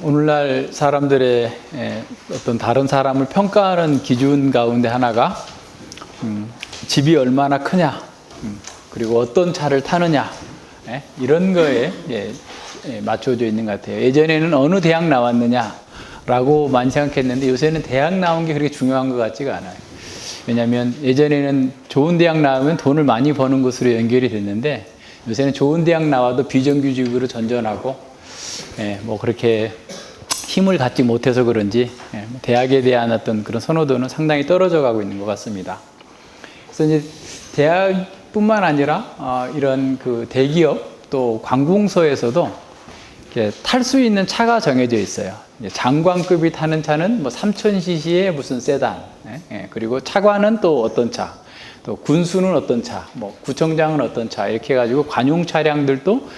오늘날 사람들의 어떤 다른 사람을 평가하는 기준 가운데 하나가 집이 얼마나 크냐, 그리고 어떤 차를 타느냐, 이런 거에 맞춰져 있는 것 같아요. 예전에는 어느 대학 나왔느냐라고 많이 생각했는데 요새는 대학 나온 게 그렇게 중요한 것 같지가 않아요. 왜냐하면 예전에는 좋은 대학 나오면 돈을 많이 버는 것으로 연결이 됐는데 요새는 좋은 대학 나와도 비정규직으로 전전하고 뭐 그렇게 힘을 갖지 못해서 그런지 대학에 대한 어떤 그런 선호도는 상당히 떨어져 가고 있는 것 같습니다. 그래서 이제 대학뿐만 아니라 이런 그 대기업 또 관공서에서도 탈 수 있는 차가 정해져 있어요. 장관급이 타는 차는 뭐 3000cc의 무슨 세단, 그리고 차관은 또 어떤 차, 또 군수는 어떤 차, 뭐 구청장은 어떤 차, 이렇게 해가지고 관용 차량들도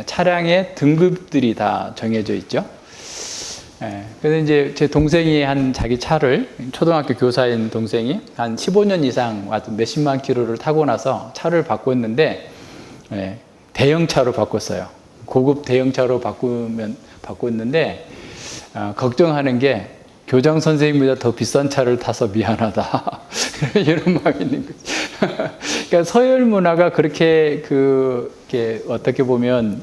차량의 등급들이 다 정해져 있죠. 그래서 이제 제 동생이 한 자기 차를, 초등학교 교사인 동생이 한 15년 이상 몇십만 킬로를 타고 나서 차를 바꿨는데 대형차로 바꿨어요. 고급 대형차로 바꿨는데 걱정하는 게 교장 선생님보다 더 비싼 차를 타서 미안하다 이런 마음이 있는 거죠. 그러니까 서열 문화가 그렇게 어떻게 보면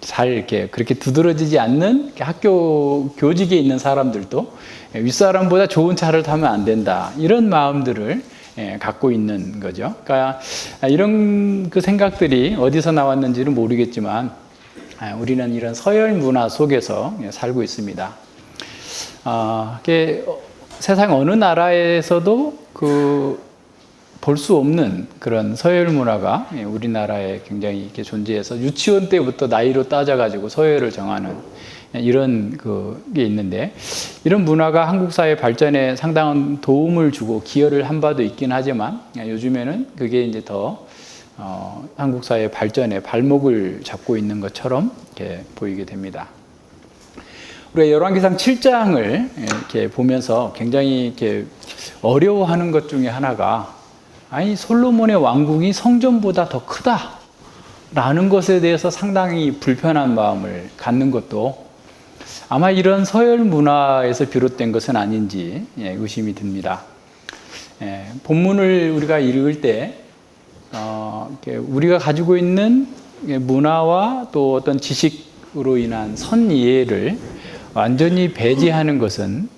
잘 이렇게 그렇게 두드러지지 않는 학교 교직에 있는 사람들도 윗사람보다 좋은 차를 타면 안 된다, 이런 마음들을 갖고 있는 거죠. 그러니까 이런 그 생각들이 어디서 나왔는지는 모르겠지만 우리는 이런 서열 문화 속에서 살고 있습니다. 세상 어느 나라에서도 볼 수 없는 그런 서열 문화가 우리나라에 굉장히 이렇게 존재해서 유치원 때부터 나이로 따져가지고 서열을 정하는 이런 게 있는데, 이런 문화가 한국 사회 발전에 상당한 도움을 주고 기여를 한 바도 있긴 하지만 요즘에는 그게 이제 더 한국 사회 발전에 발목을 잡고 있는 것처럼 이렇게 보이게 됩니다. 우리가 열왕기상 7장을 이렇게 보면서 굉장히 이렇게 어려워하는 것 중에 하나가, 아니 솔로몬의 왕궁이 성전보다 더 크다라는 것에 대해서 상당히 불편한 마음을 갖는 것도 아마 이런 서열 문화에서 비롯된 것은 아닌지 의심이 듭니다. 본문을 우리가 읽을 때 우리가 가지고 있는 문화와 또 어떤 지식으로 인한 선이해를 완전히 배제하는 것은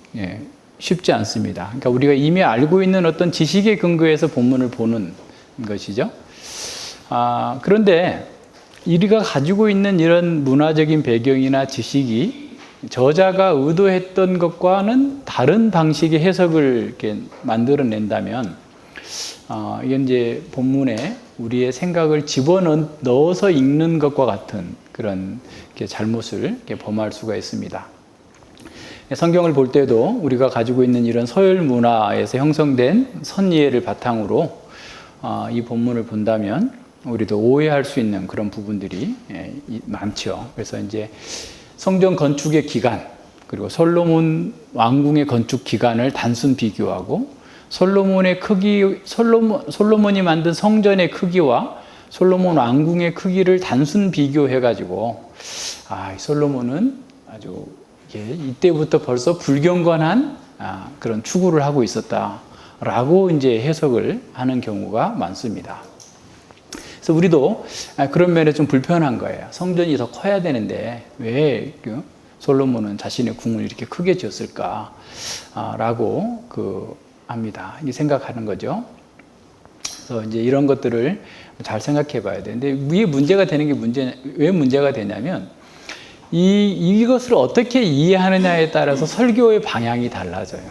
쉽지 않습니다. 그러니까 우리가 이미 알고 있는 어떤 지식의 근거에서 본문을 보는 것이죠. 그런데 우리가 가지고 있는 이런 문화적인 배경이나 지식이 저자가 의도했던 것과는 다른 방식의 해석을 이렇게 만들어낸다면 이건 이제 본문에 우리의 생각을 집어넣어서 읽는 것과 같은 그런 잘못을 이렇게 범할 수가 있습니다. 성경을 볼 때도 우리가 가지고 있는 이런 서열 문화에서 형성된 선이해를 바탕으로 이 본문을 본다면 우리도 오해할 수 있는 그런 부분들이 많죠. 그래서 이제 성전 건축의 기간, 그리고 솔로몬 왕궁의 건축 기간을 단순 비교하고 솔로몬의 크기, 솔로몬이 만든 성전의 크기와 솔로몬 왕궁의 크기를 단순 비교해가지고 솔로몬은 아주 이때부터 벌써 불경건한 그런 추구를 하고 있었다라고 이제 해석을 하는 경우가 많습니다. 그래서 우리도 그런 면에 좀 불편한 거예요. 성전이 더 커야 되는데 왜 솔로몬은 자신의 궁을 이렇게 크게 지었을까라고 합니다. 이게 생각하는 거죠. 그래서 이제 이런 것들을 잘 생각해 봐야 되는데, 위에 문제가 되는 게 왜 문제가 되냐면 이것을 어떻게 이해하느냐에 따라서 설교의 방향이 달라져요.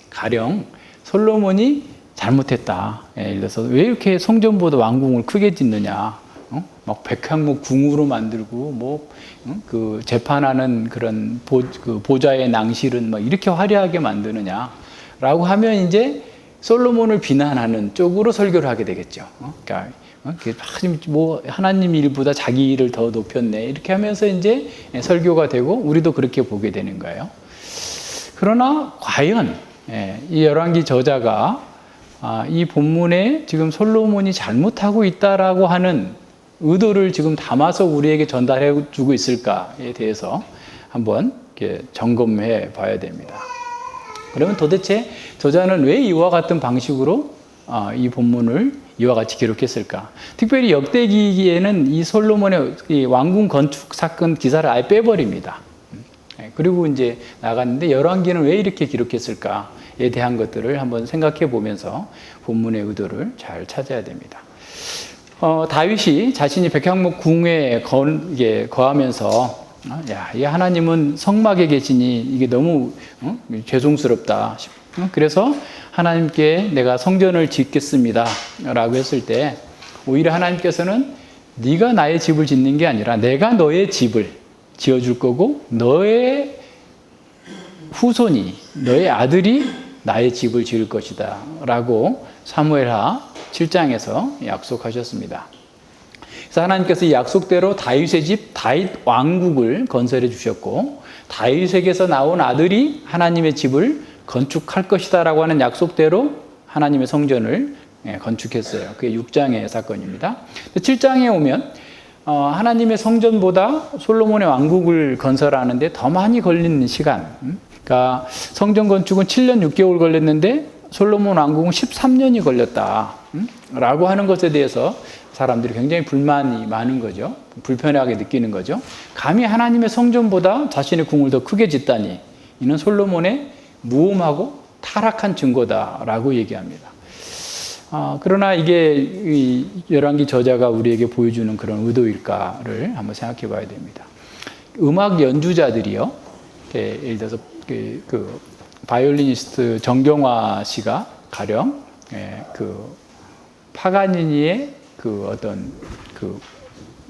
가령 솔로몬이 잘못했다. 예를 들어서 왜 이렇게 성전보다 왕궁을 크게 짓느냐, 막 백향목 궁으로 만들고 재판하는 그런 보좌의 낭실은 막 이렇게 화려하게 만드느냐라고 하면 이제 솔로몬을 비난하는 쪽으로 설교를 하게 되겠죠. 그러니까 하나님 일보다 자기 일을 더 높였네, 이렇게 하면서 이제 설교가 되고 우리도 그렇게 보게 되는 거예요. 그러나 과연 이 열왕기 저자가 이 본문에 지금 솔로몬이 잘못하고 있다라고 하는 의도를 지금 담아서 우리에게 전달해 주고 있을까에 대해서 한번 이렇게 점검해 봐야 됩니다. 그러면 도대체 저자는 왜 이와 같은 방식으로 이 본문을 이와 같이 기록했을까? 특별히 역대기에는 이 솔로몬의 이 왕궁 건축 사건 기사를 아예 빼버립니다. 그리고 이제 나갔는데 열왕기는 왜 이렇게 기록했을까에 대한 것들을 한번 생각해 보면서 본문의 의도를 잘 찾아야 됩니다. 다윗이 자신이 백향목 궁에 거하면서 야, 이 하나님은 성막에 계시니 이게 너무 죄송스럽다. 그래서 하나님께 내가 성전을 짓겠습니다 라고 했을 때 오히려 하나님께서는 네가 나의 집을 짓는 게 아니라 내가 너의 집을 지어줄 거고 너의 후손이 너의 아들이 나의 집을 지을 것이다 라고 사무엘하 7장에서 약속하셨습니다. 그래서 하나님께서 이 약속대로 다윗의 집 다윗 왕국을 건설해 주셨고 다윗에게서 나온 아들이 하나님의 집을 건축할 것이다 라고 하는 약속대로 하나님의 성전을 건축했어요. 그게 6장의 사건입니다. 7장에 오면 하나님의 성전보다 솔로몬의 왕국을 건설하는데 더 많이 걸리는 시간, 그러니까 성전 건축은 7년 6개월 걸렸는데 솔로몬 왕국은 13년이 걸렸다 라고 하는 것에 대해서 사람들이 굉장히 불만이 많은 거죠. 불편하게 느끼는 거죠. 감히 하나님의 성전보다 자신의 궁을 더 크게 짓다니 이는 솔로몬의 무음하고 타락한 증거다라고 얘기합니다. 그러나 이게 열왕기 저자가 우리에게 보여주는 그런 의도일까를 한번 생각해 봐야 됩니다. 음악 연주자들이요, 예를 들어서 그 바이올리니스트 정경화 씨가 가령 그 파가니니의 그 어떤 그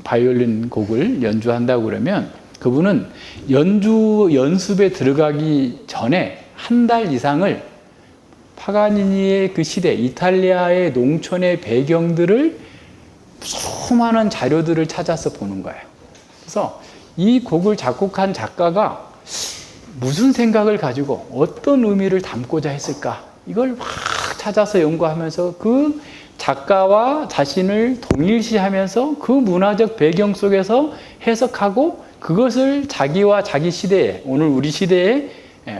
바이올린 곡을 연주한다고 그러면 그분은 연습에 들어가기 전에 한 달 이상을 파가니니의 그 시대, 이탈리아의 농촌의 배경들을 수많은 자료들을 찾아서 보는 거예요. 그래서 이 곡을 작곡한 작가가 무슨 생각을 가지고 어떤 의미를 담고자 했을까? 이걸 막 찾아서 연구하면서 그 작가와 자신을 동일시하면서 그 문화적 배경 속에서 해석하고 그것을 자기와 자기 시대에, 오늘 우리 시대에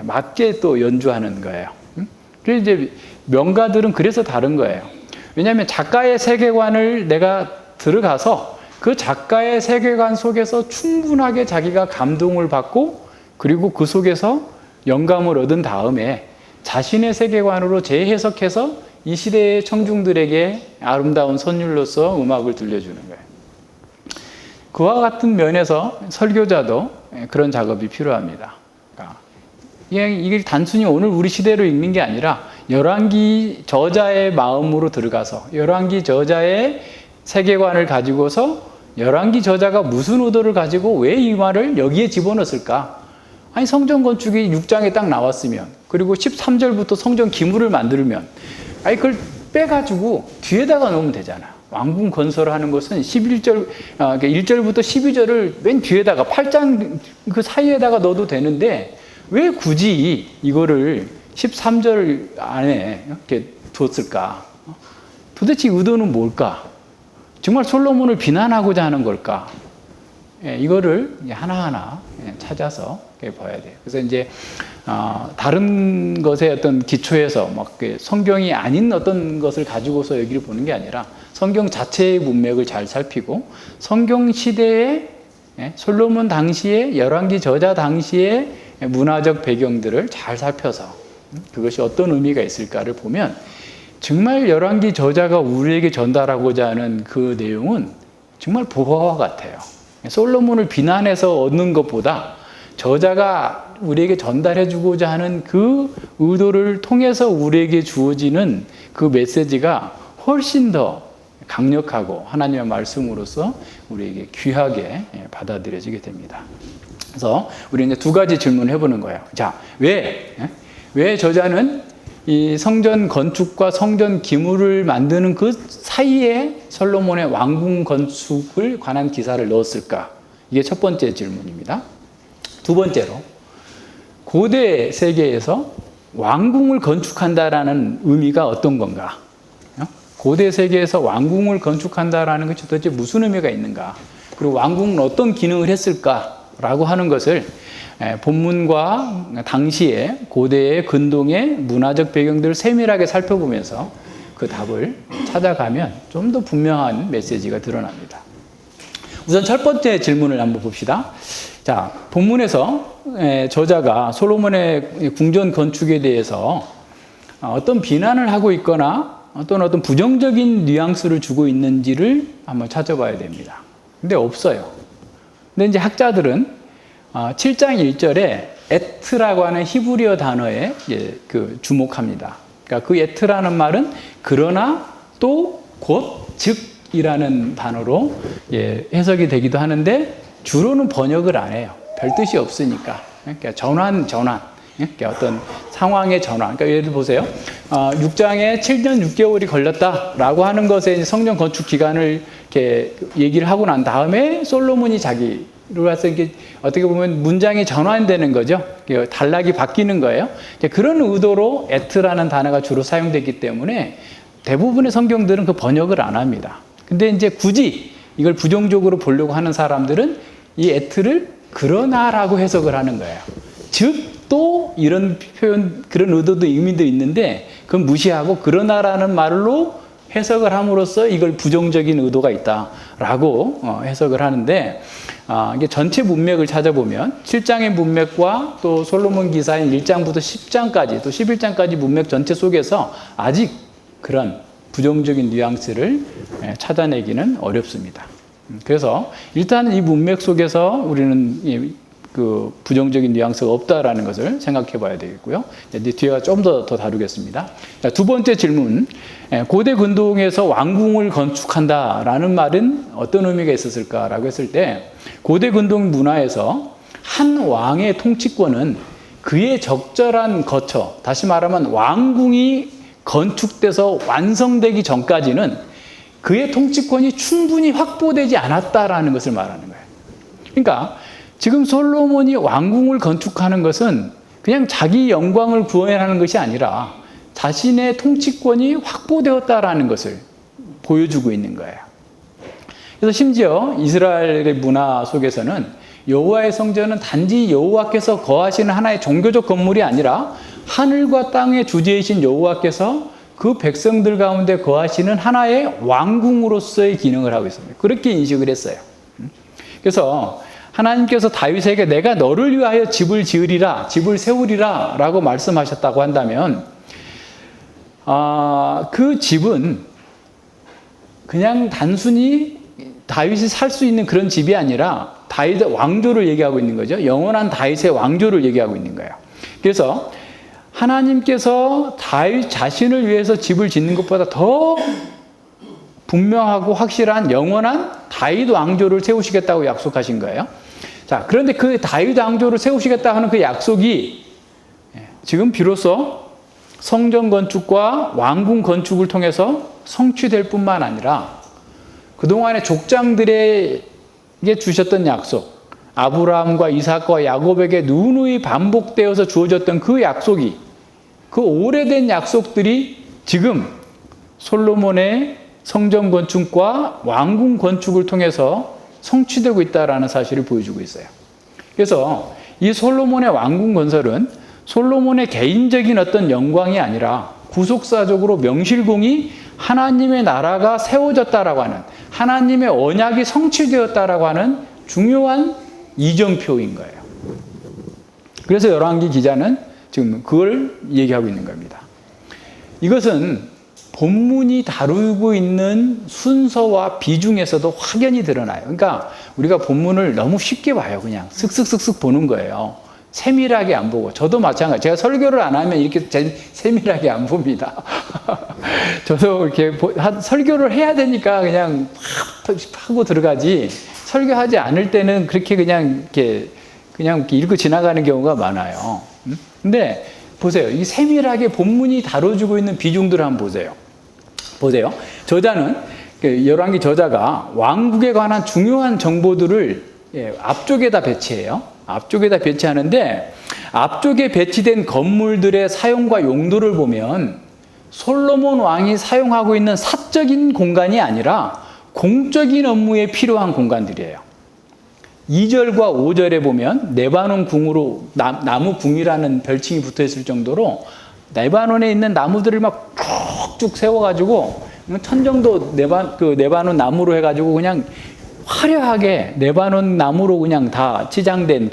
맞게 또 연주하는 거예요. 그래서 이제 명가들은 그래서 다른 거예요. 왜냐하면 작가의 세계관을 내가 들어가서 그 작가의 세계관 속에서 충분하게 자기가 감동을 받고 그리고 그 속에서 영감을 얻은 다음에 자신의 세계관으로 재해석해서 이 시대의 청중들에게 아름다운 선율로서 음악을 들려주는 거예요. 그와 같은 면에서 설교자도 그런 작업이 필요합니다. 이게 단순히 오늘 우리 시대로 읽는 게 아니라 열왕기 저자의 마음으로 들어가서 열왕기 저자의 세계관을 가지고서 열왕기 저자가 무슨 의도를 가지고 왜 이 말을 여기에 집어넣었을까? 아니 성전 건축이 6장에 딱 나왔으면 그리고 13절부터 성전 기물을 만들면 아니 그걸 빼가지고 뒤에다가 넣으면 되잖아. 왕궁 건설하는 것은 1절부터 12절을 맨 뒤에다가 8장 그 사이에다가 넣어도 되는데 왜 굳이 이거를 13절 안에 이렇게 뒀을까? 도대체 의도는 뭘까? 정말 솔로몬을 비난하고자 하는 걸까? 이거를 하나하나 찾아서 봐야 돼요. 그래서 이제 다른 것의 어떤 기초에서 막 성경이 아닌 어떤 것을 가지고서 여기를 보는 게 아니라 성경 자체의 문맥을 잘 살피고 성경 시대의 솔로몬 당시에 열왕기 저자 당시의 문화적 배경들을 잘 살펴서 그것이 어떤 의미가 있을까를 보면 정말 열왕기 저자가 우리에게 전달하고자 하는 그 내용은 정말 보화와 같아요. 솔로몬을 비난해서 얻는 것보다 저자가 우리에게 전달해 주고자 하는 그 의도를 통해서 우리에게 주어지는 그 메시지가 훨씬 더 강력하고 하나님의 말씀으로서 우리에게 귀하게 받아들여지게 됩니다. 그래서 우리 이제 두 가지 질문을 해보는 거예요. 자, 왜 저자는 이 성전 건축과 성전 기물을 만드는 그 사이에 솔로몬의 왕궁 건축을 관한 기사를 넣었을까? 이게 첫 번째 질문입니다. 두 번째로, 고대 세계에서 왕궁을 건축한다라는 의미가 어떤 건가? 고대 세계에서 왕궁을 건축한다라는 것이 도대체 무슨 의미가 있는가? 그리고 왕궁은 어떤 기능을 했을까? 라고 하는 것을 본문과 당시의 고대의 근동의 문화적 배경들을 세밀하게 살펴보면서 그 답을 찾아가면 좀 더 분명한 메시지가 드러납니다. 우선 첫 번째 질문을 한번 봅시다. 자, 본문에서 저자가 솔로몬의 궁전 건축에 대해서 어떤 비난을 하고 있거나 어떤 부정적인 뉘앙스를 주고 있는지를 한번 찾아봐야 됩니다. 근데 없어요. 근데 이제 학자들은 7장 1절에 에트라고 하는 히브리어 단어에 주목합니다. 그러니까 그 에트라는 말은 그러나 또 곧 즉이라는 단어로 해석이 되기도 하는데 주로는 번역을 안 해요. 별 뜻이 없으니까. 그러니까 전환. 그러니까 어떤 상황의 전환. 그러니까 예를 들어 보세요. 6장에 7년 6개월이 걸렸다라고 하는 것에 성전 건축 기간을 이렇게 얘기를 하고 난 다음에 솔로몬이 자기로 해서 이게 어떻게 보면 문장이 전환되는 거죠. 단락이 바뀌는 거예요. 그런 의도로 에트라는 단어가 주로 사용되기 때문에 대부분의 성경들은 그 번역을 안 합니다. 근데 이제 굳이 이걸 부정적으로 보려고 하는 사람들은 이 에트를 그러나라고 해석을 하는 거예요. 즉 또 이런 표현, 그런 의도도 의미도 있는데 그건 무시하고 그러나라는 말로 해석을 함으로써 이걸 부정적인 의도가 있다라고 해석을 하는데 이게 전체 문맥을 찾아보면 7장의 문맥과 또 솔로몬 기사인 1장부터 10장까지 또 11장까지 문맥 전체 속에서 아직 그런 부정적인 뉘앙스를 찾아내기는 어렵습니다. 그래서 일단 이 문맥 속에서 우리는 그 부정적인 뉘앙스가 없다라는 것을 생각해 봐야 되겠고요. 이제 뒤에가 좀 더 다루겠습니다. 자, 두 번째 질문. 고대 근동에서 왕궁을 건축한다라는 말은 어떤 의미가 있었을까라고 했을 때 고대 근동 문화에서 한 왕의 통치권은 그의 적절한 거처, 다시 말하면 왕궁이 건축돼서 완성되기 전까지는 그의 통치권이 충분히 확보되지 않았다라는 것을 말하는 거예요. 그러니까 지금 솔로몬이 왕궁을 건축하는 것은 그냥 자기 영광을 구현하는 것이 아니라 자신의 통치권이 확보되었다라는 것을 보여주고 있는 거예요. 그래서 심지어 이스라엘의 문화 속에서는 여호와의 성전은 단지 여호와께서 거하시는 하나의 종교적 건물이 아니라 하늘과 땅의 주제이신 여호와께서 그 백성들 가운데 거하시는 하나의 왕궁으로서의 기능을 하고 있습니다. 그렇게 인식을 했어요. 그래서 하나님께서 다윗에게 내가 너를 위하여 집을 지으리라, 집을 세우리라 라고 말씀하셨다고 한다면 그 집은 그냥 단순히 다윗이 살 수 있는 그런 집이 아니라 다윗의 왕조를 얘기하고 있는 거죠. 영원한 다윗의 왕조를 얘기하고 있는 거예요. 그래서 하나님께서 다윗 자신을 위해서 집을 짓는 것보다 더 분명하고 확실한 영원한 다윗 왕조를 세우시겠다고 약속하신 거예요. 자, 그런데 그 다윗 왕조를 세우시겠다 하는 그 약속이 지금 비로소 성전 건축과 왕궁 건축을 통해서 성취될 뿐만 아니라 그동안의 족장들에게 주셨던 약속, 아브라함과 이삭과 야곱에게 누누이 반복되어서 주어졌던 그 약속이, 그 오래된 약속들이 지금 솔로몬의 성전 건축과 왕궁 건축을 통해서 성취되고 있다는 사실을 보여주고 있어요. 그래서 이 솔로몬의 왕궁 건설은 솔로몬의 개인적인 어떤 영광이 아니라 구속사적으로 명실공히 하나님의 나라가 세워졌다라고 하는, 하나님의 언약이 성취되었다라고 하는 중요한 이정표인 거예요. 그래서 열왕기 기자는 지금 그걸 얘기하고 있는 겁니다. 이것은 본문이 다루고 있는 순서와 비중에서도 확연히 드러나요. 그러니까 우리가 본문을 너무 쉽게 봐요. 그냥 슥슥슥슥 보는 거예요. 세밀하게 안 보고. 저도 마찬가지. 제가 설교를 안 하면 이렇게 세밀하게 안 봅니다. 저도 이렇게 설교를 해야 되니까 그냥 하고 들어가지. 설교하지 않을 때는 그렇게 그냥 이렇게 읽고 지나가는 경우가 많아요. 근데 보세요. 이 세밀하게 본문이 다뤄주고 있는 비중들을 한번 보세요. 저자는, 열왕기 저자가 왕국에 관한 중요한 정보들을 앞쪽에다 배치해요. 앞쪽에다 배치하는데 앞쪽에 배치된 건물들의 사용과 용도를 보면 솔로몬 왕이 사용하고 있는 사적인 공간이 아니라 공적인 업무에 필요한 공간들이에요. 2절과 5절에 보면 네바논 궁으로 나무 궁이라는 별칭이 붙어 있을 정도로 네바논에 있는 나무들을 막 쭉쭉 세워가지고 천정도 네바논 나무로 해가지고 그냥 화려하게 네바논 나무로 그냥 다 치장된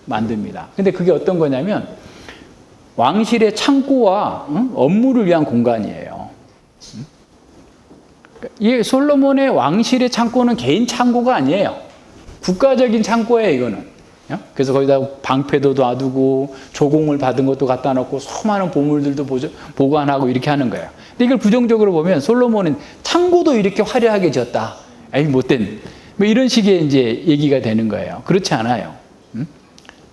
만듭니다. 근데 그게 어떤 거냐면 왕실의 창고와 업무를 위한 공간이에요. 이 솔로몬의 왕실의 창고는 개인 창고가 아니에요. 국가적인 창고예요, 이거는. 그래서 거기다 방패도 놔두고 조공을 받은 것도 갖다 놓고 수많은 보물들도 보관하고 이렇게 하는 거예요. 근데 이걸 부정적으로 보면 솔로몬은 창고도 이렇게 화려하게 지었다. 에이, 못된. 뭐 이런 식의 이제 얘기가 되는 거예요. 그렇지 않아요.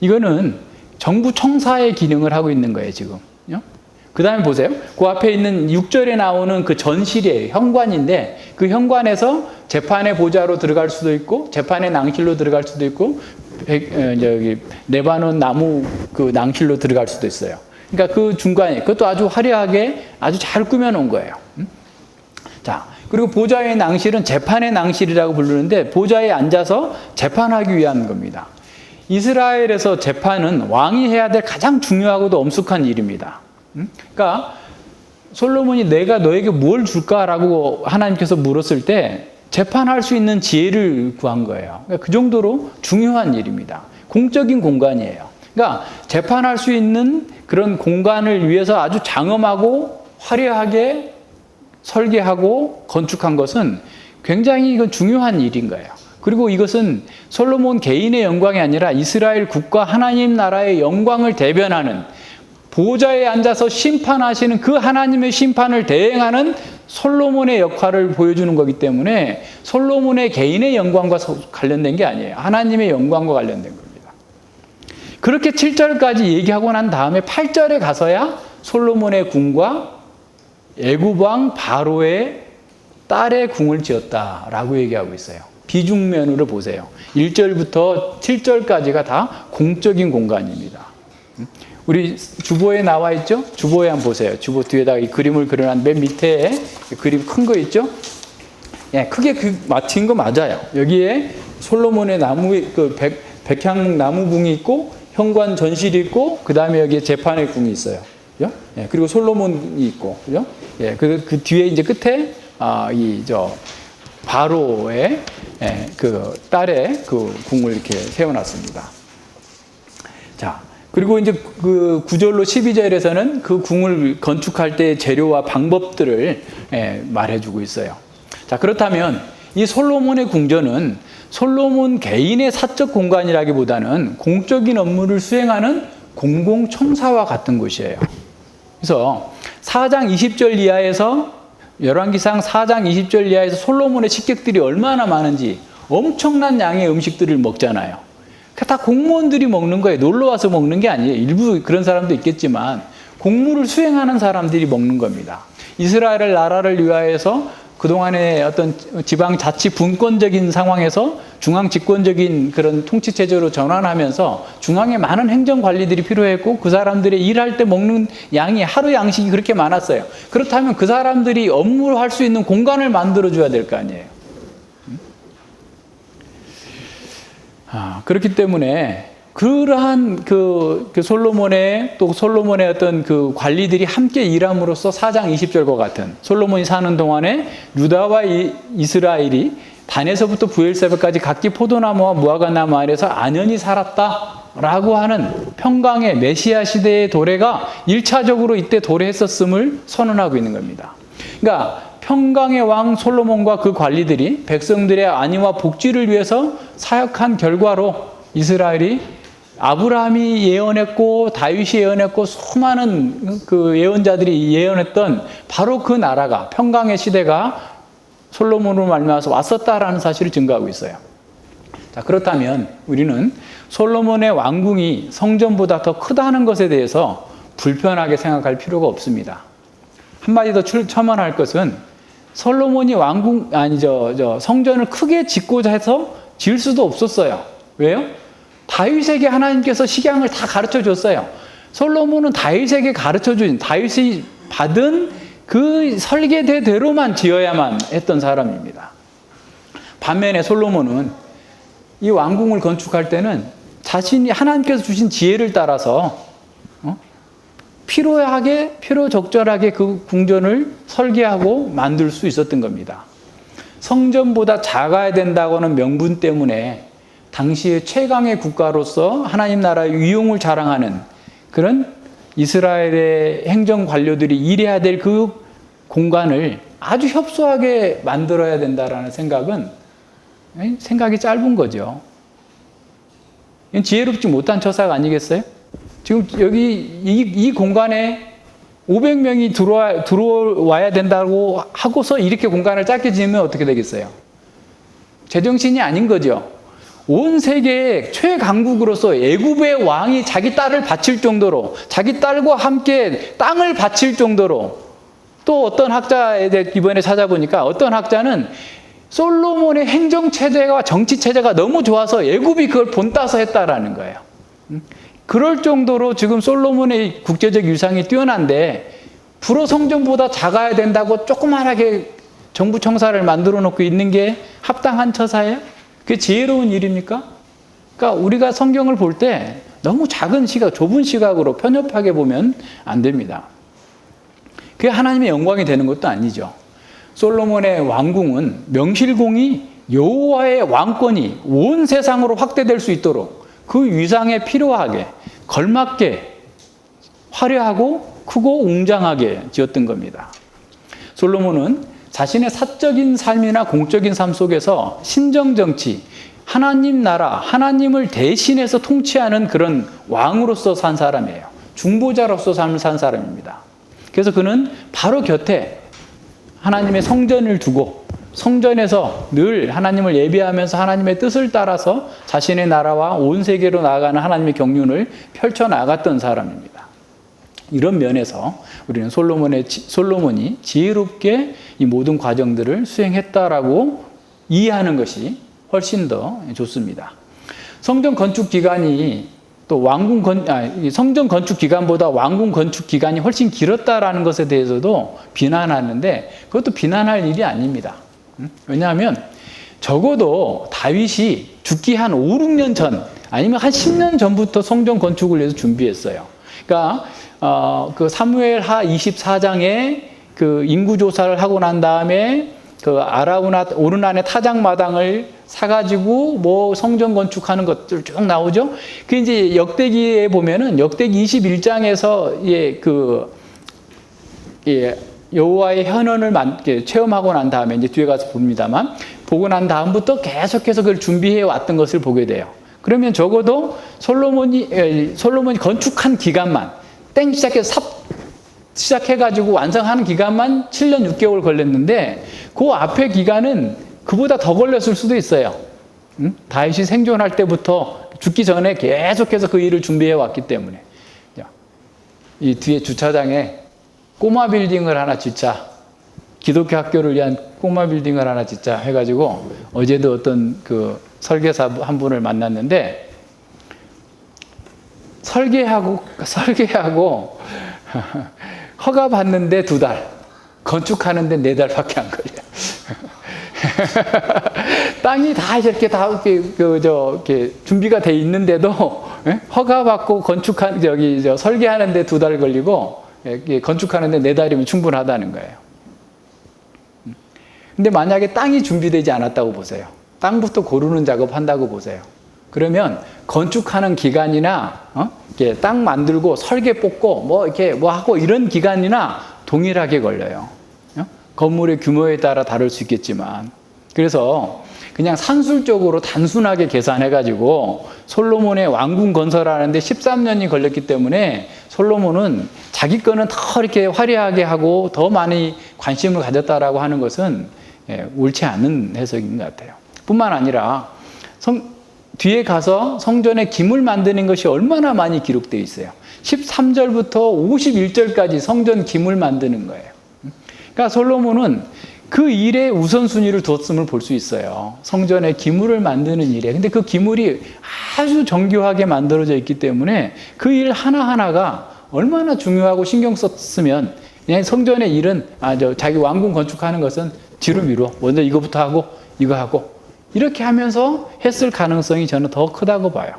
이거는 정부 청사의 기능을 하고 있는 거예요, 지금. 그 다음에 보세요. 그 앞에 있는 6절에 나오는 그 전실이에요. 현관인데 그 현관에서 재판의 보좌로 들어갈 수도 있고 재판의 낭실로 들어갈 수도 있고 레바논 나무 그 낭실로 들어갈 수도 있어요. 그러니까 그 중간에 그것도 아주 화려하게 아주 잘 꾸며놓은 거예요. 자, 그리고 보좌의 낭실은 재판의 낭실이라고 부르는데 보좌에 앉아서 재판하기 위한 겁니다. 이스라엘에서 재판은 왕이 해야 될 가장 중요하고도 엄숙한 일입니다. 그러니까 솔로몬이 내가 너에게 뭘 줄까라고 하나님께서 물었을 때 재판할 수 있는 지혜를 구한 거예요. 그러니까 그 정도로 중요한 일입니다. 공적인 공간이에요. 그러니까 재판할 수 있는 그런 공간을 위해서 아주 장엄하고 화려하게 설계하고 건축한 것은 굉장히 이건 중요한 일인 거예요. 그리고 이것은 솔로몬 개인의 영광이 아니라 이스라엘 국가 하나님 나라의 영광을 대변하는 보좌에 앉아서 심판하시는 그 하나님의 심판을 대행하는 솔로몬의 역할을 보여주는 거기 때문에 솔로몬의 개인의 영광과 관련된 게 아니에요. 하나님의 영광과 관련된 겁니다. 그렇게 7절까지 얘기하고 난 다음에 8절에 가서야 솔로몬의 궁과 애굽 왕 바로의 딸의 궁을 지었다라고 얘기하고 있어요. 비중면으로 보세요. 1절부터 7절까지가 다 공적인 공간입니다. 우리 주보에 나와 있죠? 주보에 한번 보세요. 주보 뒤에다가 이 그림을 그려놓은 맨 밑에 그림 큰 거 있죠? 예, 크게 맞힌 거 맞아요. 여기에 솔로몬의 백향 나무궁이 있고 현관 전실이 있고 그 다음에 여기에 재판의 궁이 있어요. 그죠? 예, 그리고 솔로몬이 있고, 그죠? 예, 그 뒤에 이제 끝에 바로의 그 딸의 그 궁을 이렇게 세워놨습니다. 자. 그리고 이제 그 9절로 12절에서는 그 궁을 건축할 때 재료와 방법들을 말해주고 있어요. 자, 그렇다면 이 솔로몬의 궁전은 솔로몬 개인의 사적 공간이라기보다는 공적인 업무를 수행하는 공공청사와 같은 곳이에요. 그래서 4장 20절 이하에서 열왕기상 4장 20절 이하에서 솔로몬의 식객들이 얼마나 많은지 엄청난 양의 음식들을 먹잖아요. 다 공무원들이 먹는 거예요. 놀러 와서 먹는 게 아니에요. 일부 그런 사람도 있겠지만 공무를 수행하는 사람들이 먹는 겁니다. 이스라엘 나라를 위하여서 그동안의 어떤 지방 자치 분권적인 상황에서 중앙 집권적인 그런 통치 체제로 전환하면서 중앙에 많은 행정 관리들이 필요했고 그 사람들이 일할 때 먹는 양이 하루 양식이 그렇게 많았어요. 그렇다면 그 사람들이 업무를 할 수 있는 공간을 만들어 줘야 될 거 아니에요. 그렇기 때문에 그러한 그 솔로몬의 어떤 그 관리들이 함께 일함으로써 4장 20절과 같은 솔로몬이 사는 동안에 유다와 이스라엘이 단에서부터 부엘세바까지 각기 포도나무와 무화과나무 아래서 안연히 살았다라고 하는 평강의 메시아 시대의 도래가 1차적으로 이때 도래했었음을 선언하고 있는 겁니다. 그러니까 평강의 왕 솔로몬과 그 관리들이 백성들의 안위와 복지를 위해서 사역한 결과로 이스라엘이 아브라함이 예언했고 다윗이 예언했고 수많은 그 예언자들이 예언했던 바로 그 나라가 평강의 시대가 솔로몬으로 말미암아서 왔었다라는 사실을 증거하고 있어요. 자, 그렇다면 우리는 솔로몬의 왕궁이 성전보다 더 크다는 것에 대해서 불편하게 생각할 필요가 없습니다. 한마디 더 첨언할 것은 솔로몬이 성전을 크게 짓고자 해서 지을 수도 없었어요. 왜요? 다윗에게 하나님께서 식양을 다 가르쳐 줬어요. 솔로몬은 다윗에게 가르쳐 준, 다윗이 받은 그 설계대로만 지어야만 했던 사람입니다. 반면에 솔로몬은 이 왕궁을 건축할 때는 자신이 하나님께서 주신 지혜를 따라서 필요적절하게 그 궁전을 설계하고 만들 수 있었던 겁니다. 성전보다 작아야 된다고는 명분 때문에 당시의 최강의 국가로서 하나님 나라의 위용을 자랑하는 그런 이스라엘의 행정 관료들이 일해야 될 그 공간을 아주 협소하게 만들어야 된다라는 생각이 짧은 거죠. 이건 지혜롭지 못한 처사가 아니겠어요? 지금 여기 이 공간에 500명이 들어와야 된다고 하고서 이렇게 공간을 짧게 지으면 어떻게 되겠어요? 제정신이 아닌 거죠. 온 세계의 최강국으로서 애굽의 왕이 자기 딸을 바칠 정도로, 자기 딸과 함께 땅을 바칠 정도로, 또 어떤 학자에 대해 이번에 찾아보니까 어떤 학자는 솔로몬의 행정체제와 정치체제가 너무 좋아서 애굽이 그걸 본따서 했다라는 거예요. 그럴 정도로 지금 솔로몬의 국제적 위상이 뛰어난데 불어 성전보다 작아야 된다고 조그만하게 정부 청사를 만들어 놓고 있는 게 합당한 처사예요? 그게 지혜로운 일입니까? 그러니까 우리가 성경을 볼 때 너무 작은 시각, 좁은 시각으로 편협하게 보면 안 됩니다. 그게 하나님의 영광이 되는 것도 아니죠. 솔로몬의 왕궁은 명실공히 여호와의 왕권이 온 세상으로 확대될 수 있도록 그 위상에 필요하게, 걸맞게 화려하고 크고 웅장하게 지었던 겁니다. 솔로몬은 자신의 사적인 삶이나 공적인 삶 속에서 신정정치, 하나님 나라, 하나님을 대신해서 통치하는 그런 왕으로서 산 사람이에요. 중보자로서 삶을 산 사람입니다. 그래서 그는 바로 곁에 하나님의 성전을 두고 성전에서 늘 하나님을 예배하면서 하나님의 뜻을 따라서 자신의 나라와 온 세계로 나아가는 하나님의 경륜을 펼쳐나갔던 사람입니다. 이런 면에서 우리는 솔로몬이 지혜롭게 이 모든 과정들을 수행했다라고 이해하는 것이 훨씬 더 좋습니다. 성전 건축 기간이 또 성전 건축 기간보다 왕궁 건축 기간이 훨씬 길었다라는 것에 대해서도 비난하는데 그것도 비난할 일이 아닙니다. 왜냐하면 적어도 다윗이 죽기 한 5, 6년 전 아니면 한 10년 전부터 성전 건축을 위해서 준비했어요. 그러니까 그 사무엘하 24장에 그 인구 조사를 하고 난 다음에 그 오르난의 타작마당을 사가지고 뭐 성전 건축하는 것들 쭉 나오죠. 그 이제 역대기에 보면은 역대기 21장에서 여호와의 현언을 체험하고 난 다음에 이제 뒤에 가서 봅니다만 보고 난 다음부터 계속해서 그걸 준비해 왔던 것을 보게 돼요. 그러면 적어도 솔로몬이 건축한 기간만 시작해가지고 완성하는 기간만 7년 6개월 걸렸는데 그 앞에 기간은 그보다 더 걸렸을 수도 있어요. 다윗이 생존할 때부터 죽기 전에 계속해서 그 일을 준비해 왔기 때문에 이 뒤에 주차장에 꼬마 빌딩을 하나 짓자, 기독교 학교를 위한 꼬마 빌딩을 하나 짓자 해가지고 어제도 어떤 그 설계사 한 분을 만났는데 설계하고 허가 받는데 2달, 건축하는데 4달밖에 안 걸려. 땅이 다 이렇게 이렇게 준비가 돼 있는데도 허가 받고 설계하는데 2달 걸리고 건축하는데 4달이면 충분하다는 거예요. 근데 만약에 땅이 준비되지 않았다고 보세요. 땅부터 고르는 작업한다고 보세요. 그러면 건축하는 기간이나 이렇게 땅 만들고 설계 뽑고 이렇게 하고 이런 기간이나 동일하게 걸려요. 건물의 규모에 따라 다를 수 있겠지만 그래서 그냥 산술적으로 단순하게 계산해가지고 솔로몬의 왕궁 건설하는데 13년이 걸렸기 때문에 솔로몬은 자기 거는 더 이렇게 화려하게 하고 더 많이 관심을 가졌다라고 하는 것은 옳지 않은 해석인 것 같아요. 뿐만 아니라 뒤에 가서 성전에 기물 만드는 것이 얼마나 많이 기록되어 있어요. 13절부터 51절까지 성전 기물 만드는 거예요. 그러니까 솔로몬은 그 일에 우선순위를 뒀음을 볼 수 있어요. 성전에 기물을 만드는 일에. 근데 그 기물이 아주 정교하게 만들어져 있기 때문에 그 일 하나하나가 얼마나 중요하고 신경 썼으면 그냥 성전의 일은 자기 왕궁 건축하는 것은 뒤로 미뤄. 먼저 이거부터 하고 이거 하고 이렇게 하면서 했을 가능성이 저는 더 크다고 봐요.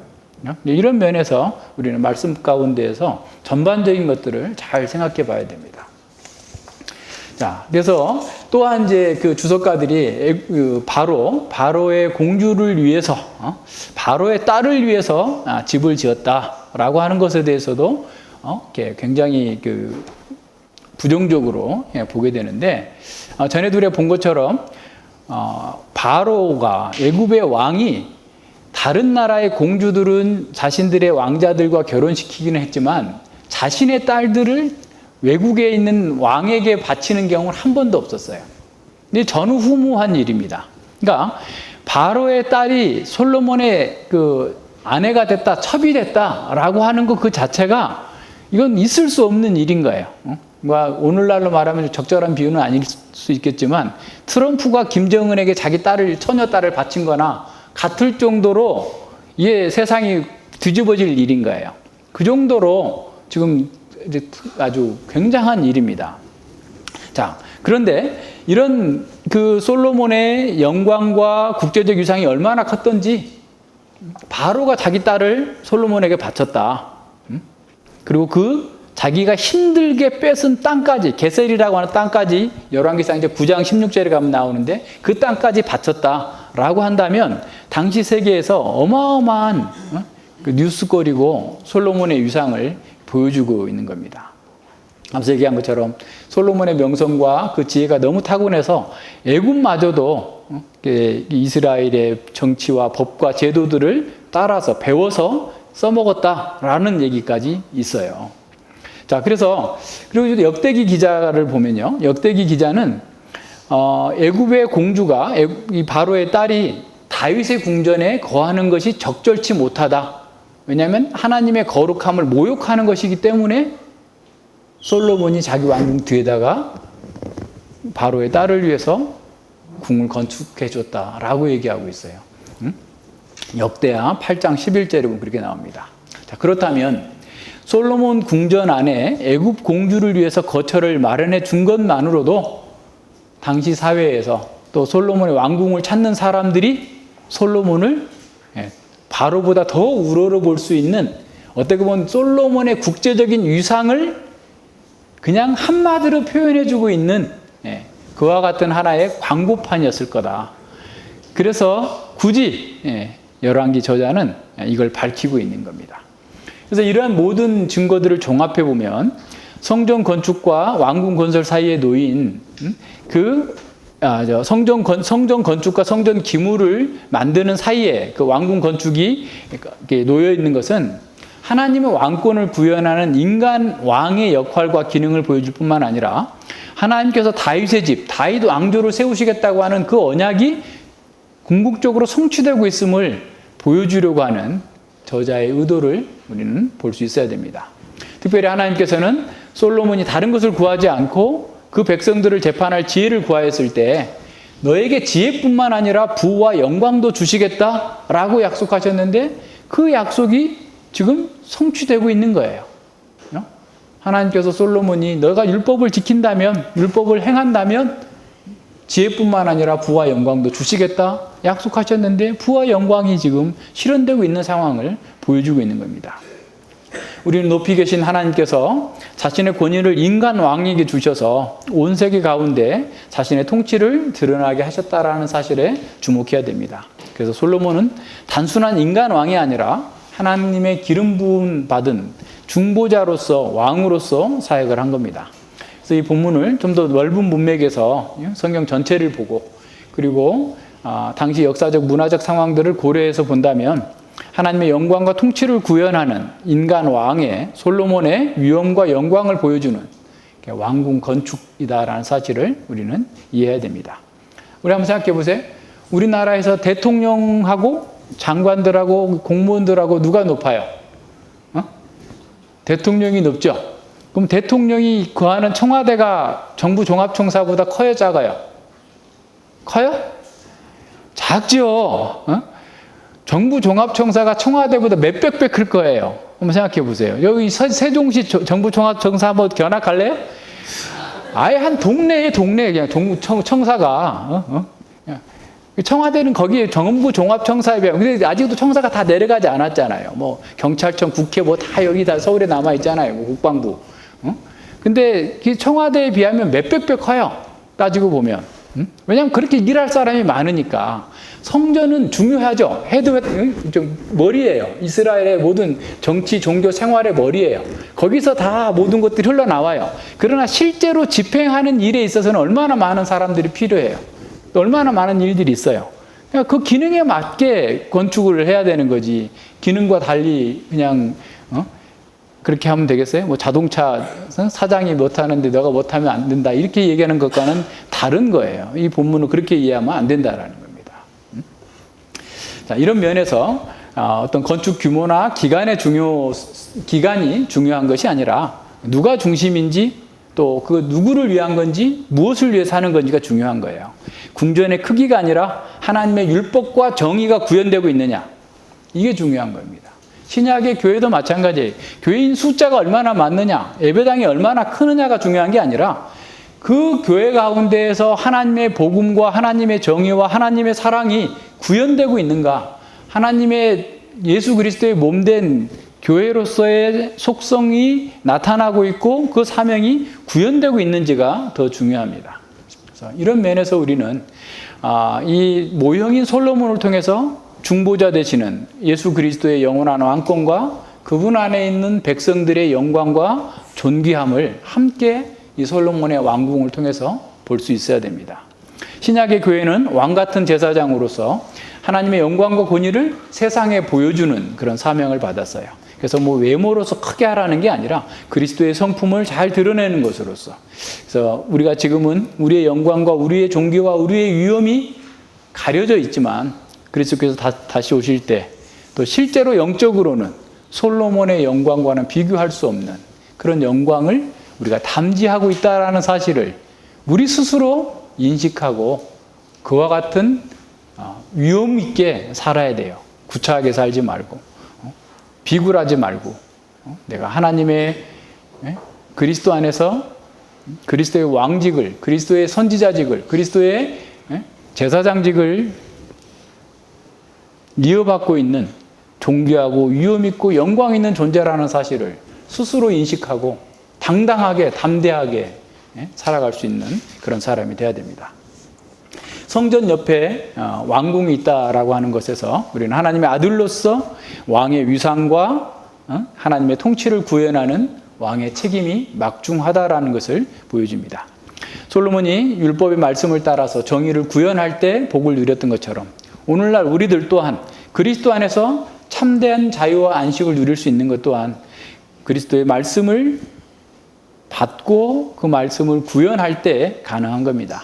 이런 면에서 우리는 말씀 가운데에서 전반적인 것들을 잘 생각해 봐야 됩니다. 자, 그래서 또한 이제 그 주석가들이 바로의 공주를 위해서, 바로의 딸을 위해서 집을 지었다라고 하는 것에 대해서도 굉장히 그 부정적으로 보게 되는데, 전에들에 본 것처럼 바로가 애굽의 왕이 다른 나라의 공주들은 자신들의 왕자들과 결혼시키기는 했지만 자신의 딸들을 외국에 있는 왕에게 바치는 경우는 한 번도 없었어요. 근데 전후무한 일입니다. 그러니까 바로의 딸이 솔로몬의 그 아내가 됐다, 첩이 됐다라고 하는 것 그 자체가 이건 있을 수 없는 일인 거예요. 오늘날로 말하면 적절한 비유는 아닐 수 있겠지만 트럼프가 김정은에게 자기 처녀 딸을 바친 거나 같을 정도로 이게 세상이 뒤집어질 일인 거예요. 그 정도로 지금 이제 아주 굉장한 일입니다. 자, 그런데 이런 그 솔로몬의 영광과 국제적 위상이 얼마나 컸던지 바로가 자기 딸을 솔로몬에게 바쳤다. 그리고 자기가 힘들게 뺏은 땅까지, 게셀이라고 하는 땅까지 열왕기상 이제 9장 16절에 가면 나오는데 그 땅까지 바쳤다라고 한다면 당시 세계에서 어마어마한 그 뉴스거리고 솔로몬의 위상을 보여주고 있는 겁니다. 앞서 얘기한 것처럼 솔로몬의 명성과 그 지혜가 너무 타고나서 애굽마저도 이스라엘의 정치와 법과 제도들을 따라서 배워서 써먹었다라는 얘기까지 있어요. 자, 그리고 역대기 기자를 보면요. 역대기 기자는, 애굽의 공주가, 이 바로의 딸이 다윗의 궁전에 거하는 것이 적절치 못하다. 왜냐하면 하나님의 거룩함을 모욕하는 것이기 때문에 솔로몬이 자기 왕궁 뒤에다가 바로의 딸을 위해서 궁을 건축해 줬다라고 얘기하고 있어요. 역대하 8장 11절에 보면 그렇게 나옵니다. 자, 그렇다면 솔로몬 궁전 안에 애굽 공주를 위해서 거처를 마련해 준 것만으로도 당시 사회에서 또 솔로몬의 왕궁을 찾는 사람들이 솔로몬을 바로보다 더 우러러 볼 수 있는, 어떻게 보면 솔로몬의 국제적인 위상을 그냥 한마디로 표현해주고 있는 그와 같은 하나의 광고판이었을 거다. 그래서 굳이 열왕기 저자는 이걸 밝히고 있는 겁니다. 그래서 이러한 모든 증거들을 종합해 보면 성전 건축과 왕궁 건설 사이에 놓인 성전 건축과 성전 기물을 만드는 사이에 그 왕궁 건축이 놓여 있는 것은 하나님의 왕권을 구현하는 인간 왕의 역할과 기능을 보여줄 뿐만 아니라 하나님께서 다윗의 집, 다윗 왕조를 세우시겠다고 하는 그 언약이 궁극적으로 성취되고 있음을 보여주려고 하는 저자의 의도를 우리는 볼 수 있어야 됩니다. 특별히 하나님께서는 솔로몬이 다른 것을 구하지 않고 그 백성들을 재판할 지혜를 구하였을 때 너에게 지혜뿐만 아니라 부와 영광도 주시겠다라고 약속하셨는데 그 약속이 지금 성취되고 있는 거예요. 하나님께서 솔로몬이 너가 율법을 지킨다면, 율법을 행한다면 지혜뿐만 아니라 부와 영광도 주시겠다 약속하셨는데 부와 영광이 지금 실현되고 있는 상황을 보여주고 있는 겁니다. 우리는 높이 계신 하나님께서 자신의 권위를 인간 왕에게 주셔서 온 세계 가운데 자신의 통치를 드러나게 하셨다라는 사실에 주목해야 됩니다. 그래서 솔로몬은 단순한 인간 왕이 아니라 하나님의 기름 부음 받은 중보자로서, 왕으로서 사역을 한 겁니다. 그래서 이 본문을 좀 더 넓은 문맥에서 성경 전체를 보고, 그리고 당시 역사적 문화적 상황들을 고려해서 본다면 하나님의 영광과 통치를 구현하는 인간 왕의 솔로몬의 위엄과 영광을 보여주는 왕궁 건축이다라는 사실을 우리는 이해해야 됩니다. 우리 한번 생각해 보세요. 우리나라에서 대통령하고 장관들하고 공무원들하고 누가 높아요? 대통령이 높죠. 그럼 대통령이 거하는 청와대가 정부 종합청사보다 커요, 작아요? 커요? 작죠. 정부 종합청사가 청와대보다 몇백 배 클 거예요. 한번 생각해 보세요. 여기 세종시 정부 종합청사 한번 견학할래요? 아예 한 동네에 그냥 정부 청사가 청와대는 거기에 정부 종합청사에 비하면, 근데 아직도 청사가 다 내려가지 않았잖아요. 뭐 경찰청, 국회 뭐 다 여기 다 서울에 남아 있잖아요. 뭐 국방부. 근데 청와대에 비하면 몇백 배 커요. 따지고 보면. 왜냐하면 그렇게 일할 사람이 많으니까. 성전은 중요하죠. 좀 머리예요. 이스라엘의 모든 정치, 종교, 생활의 머리예요. 거기서 다 모든 것들이 흘러나와요. 그러나 실제로 집행하는 일에 있어서는 얼마나 많은 사람들이 필요해요. 얼마나 많은 일들이 있어요. 그러니까 그 기능에 맞게 건축을 해야 되는 거지. 기능과 달리 그냥 그렇게 하면 되겠어요? 뭐 자동차 사장이 못하는데 너가 못하면 안 된다. 이렇게 얘기하는 것과는 다른 거예요. 이 본문은 그렇게 이해하면 안 된다라는 겁니다. 자, 이런 면에서 어떤 건축 규모나 기간이 중요한 것이 아니라 누가 중심인지 또 그 누구를 위한 건지 무엇을 위해서 하는 건지가 중요한 거예요. 궁전의 크기가 아니라 하나님의 율법과 정의가 구현되고 있느냐. 이게 중요한 겁니다. 신약의 교회도 마찬가지예요. 교회인 숫자가 얼마나 많느냐, 예배당이 얼마나 크느냐가 중요한 게 아니라 그 교회 가운데에서 하나님의 복음과 하나님의 정의와 하나님의 사랑이 구현되고 있는가, 하나님의 예수 그리스도의 몸된 교회로서의 속성이 나타나고 있고 그 사명이 구현되고 있는지가 더 중요합니다. 그래서 이런 면에서 우리는 이 모형인 솔로몬을 통해서 중보자 되시는 예수 그리스도의 영원한 왕권과 그분 안에 있는 백성들의 영광과 존귀함을 함께 이 솔로몬의 왕궁을 통해서 볼 수 있어야 됩니다. 신약의 교회는 왕 같은 제사장으로서 하나님의 영광과 권위를 세상에 보여주는 그런 사명을 받았어요. 그래서 뭐 외모로서 크게 하라는 게 아니라 그리스도의 성품을 잘 드러내는 것으로서. 그래서 우리가 지금은 우리의 영광과 우리의 존귀와 우리의 위엄이 가려져 있지만 그리스도께서 다시 오실 때 또 실제로 영적으로는 솔로몬의 영광과는 비교할 수 없는 그런 영광을 우리가 담지하고 있다는 사실을 우리 스스로 인식하고 그와 같은 위엄 있게 살아야 돼요. 구차하게 살지 말고 비굴하지 말고 내가 하나님의 그리스도 안에서 그리스도의 왕직을, 그리스도의 선지자직을, 그리스도의 제사장직을 이어받고 있는 존귀하고 위엄 있고 영광 있는 존재라는 사실을 스스로 인식하고 당당하게 담대하게 살아갈 수 있는 그런 사람이 되어야 됩니다. 성전 옆에 왕궁이 있다라고 하는 것에서 우리는 하나님의 아들로서 왕의 위상과 하나님의 통치를 구현하는 왕의 책임이 막중하다라는 것을 보여줍니다. 솔로몬이 율법의 말씀을 따라서 정의를 구현할 때 복을 누렸던 것처럼 오늘날 우리들 또한 그리스도 안에서 참된 자유와 안식을 누릴 수 있는 것 또한 그리스도의 말씀을 받고 그 말씀을 구현할 때 가능한 겁니다.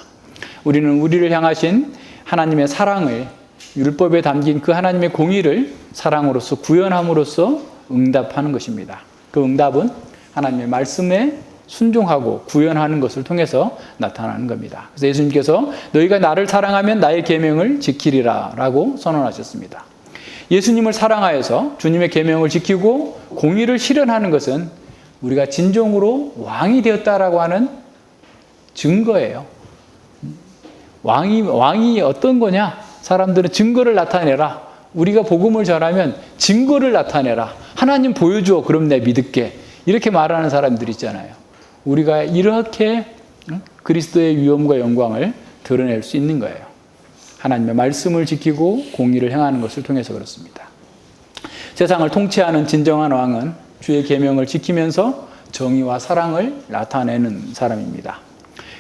우리는 우리를 향하신 하나님의 사랑을, 율법에 담긴 그 하나님의 공의를 사랑으로서 구현함으로써 응답하는 것입니다. 그 응답은 하나님의 말씀에 순종하고 구현하는 것을 통해서 나타나는 겁니다. 그래서 예수님께서 너희가 나를 사랑하면 나의 계명을 지키리라 라고 선언하셨습니다. 예수님을 사랑하여서 주님의 계명을 지키고 공의를 실현하는 것은 우리가 진정으로 왕이 되었다라고 하는 증거예요. 왕이 어떤 거냐? 사람들은 증거를 나타내라. 우리가 복음을 전하면 증거를 나타내라. 하나님 보여줘. 그럼 내가 믿을게. 이렇게 말하는 사람들 있잖아요. 우리가 이렇게 그리스도의 위엄과 영광을 드러낼 수 있는 거예요. 하나님의 말씀을 지키고 공의를 행하는 것을 통해서 그렇습니다. 세상을 통치하는 진정한 왕은 주의 계명을 지키면서 정의와 사랑을 나타내는 사람입니다.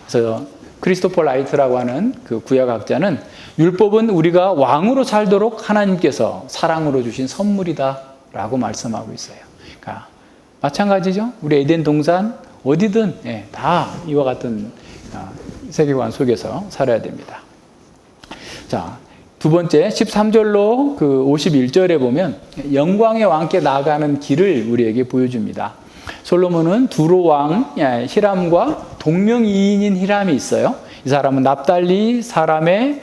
그래서 크리스토퍼 라이트라고 하는 그 구약학자는 율법은 우리가 왕으로 살도록 하나님께서 사랑으로 주신 선물이다라고 말씀하고 있어요. 그러니까 마찬가지죠. 우리 에덴 동산 어디든 다 이와 같은 세계관 속에서 살아야 됩니다. 자, 두 번째 13절로 그 51절에 보면 영광의 왕께 나아가는 길을 우리에게 보여줍니다. 솔로몬은 두로 왕 히람과 동명이인인 히람이 있어요. 이 사람은 납달리 사람의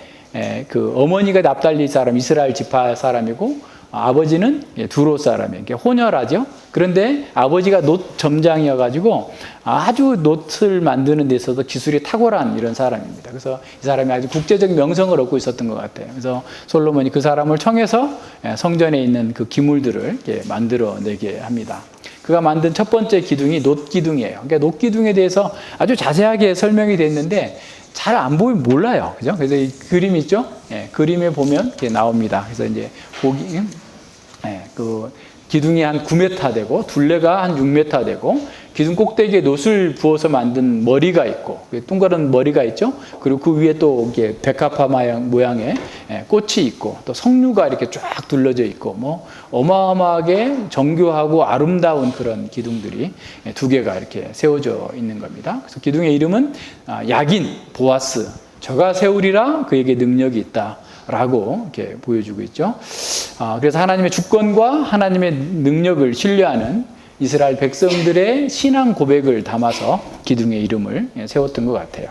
그 어머니가 납달리 사람 이스라엘 지파 사람이고 아버지는 두로 사람이에요. 혼혈하죠. 그런데 아버지가 놋 점장이어가지고 아주 놋을 만드는 데 있어서 기술이 탁월한 이런 사람입니다. 그래서 이 사람이 아주 국제적 명성을 얻고 있었던 것 같아요. 그래서 솔로몬이 그 사람을 청해서 성전에 있는 그 기물들을 이렇게 만들어내게 합니다. 그가 만든 첫 번째 기둥이 놋 기둥이에요. 그러니까 놋 기둥에 대해서 아주 자세하게 설명이 됐는데 잘 안 보면 몰라요. 그죠? 그래서 이 그림 있죠? 그림에 보면 이렇게 나옵니다. 그래서 이제 그 기둥이 한 9m 되고 둘레가 한 6m 되고 기둥 꼭대기에 놋을 부어서 만든 머리가 있고 둥그런 머리가 있죠. 그리고 그 위에 또 이게 백합화 모양의 꽃이 있고 또 석류가 이렇게 쫙 둘러져 있고 뭐 어마어마하게 정교하고 아름다운 그런 기둥들이 두 개가 이렇게 세워져 있는 겁니다. 그래서 기둥의 이름은 야긴 보아스, 저가 세우리라 그에게 능력이 있다. 라고 이렇게 보여주고 있죠. 그래서 하나님의 주권과 하나님의 능력을 신뢰하는 이스라엘 백성들의 신앙 고백을 담아서 기둥의 이름을 세웠던 것 같아요.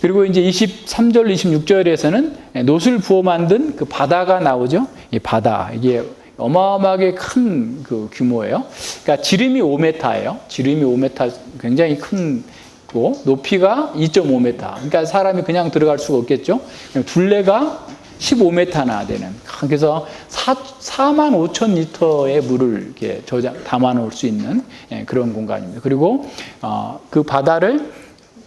그리고 이제 23절, 26절에서는 놋을 부어 만든 그 바다가 나오죠. 이 바다, 이게 어마어마하게 큰 그 규모예요. 그러니까 지름이 5m예요. 지름이 5m, 굉장히 큰 거, 높이가 2.5m. 그러니까 사람이 그냥 들어갈 수가 없겠죠. 둘레가 15m나 되는, 그래서 4만 5천 리터의 물을 이렇게 담아 놓을 수 있는 그런 공간입니다. 그리고 그 바다를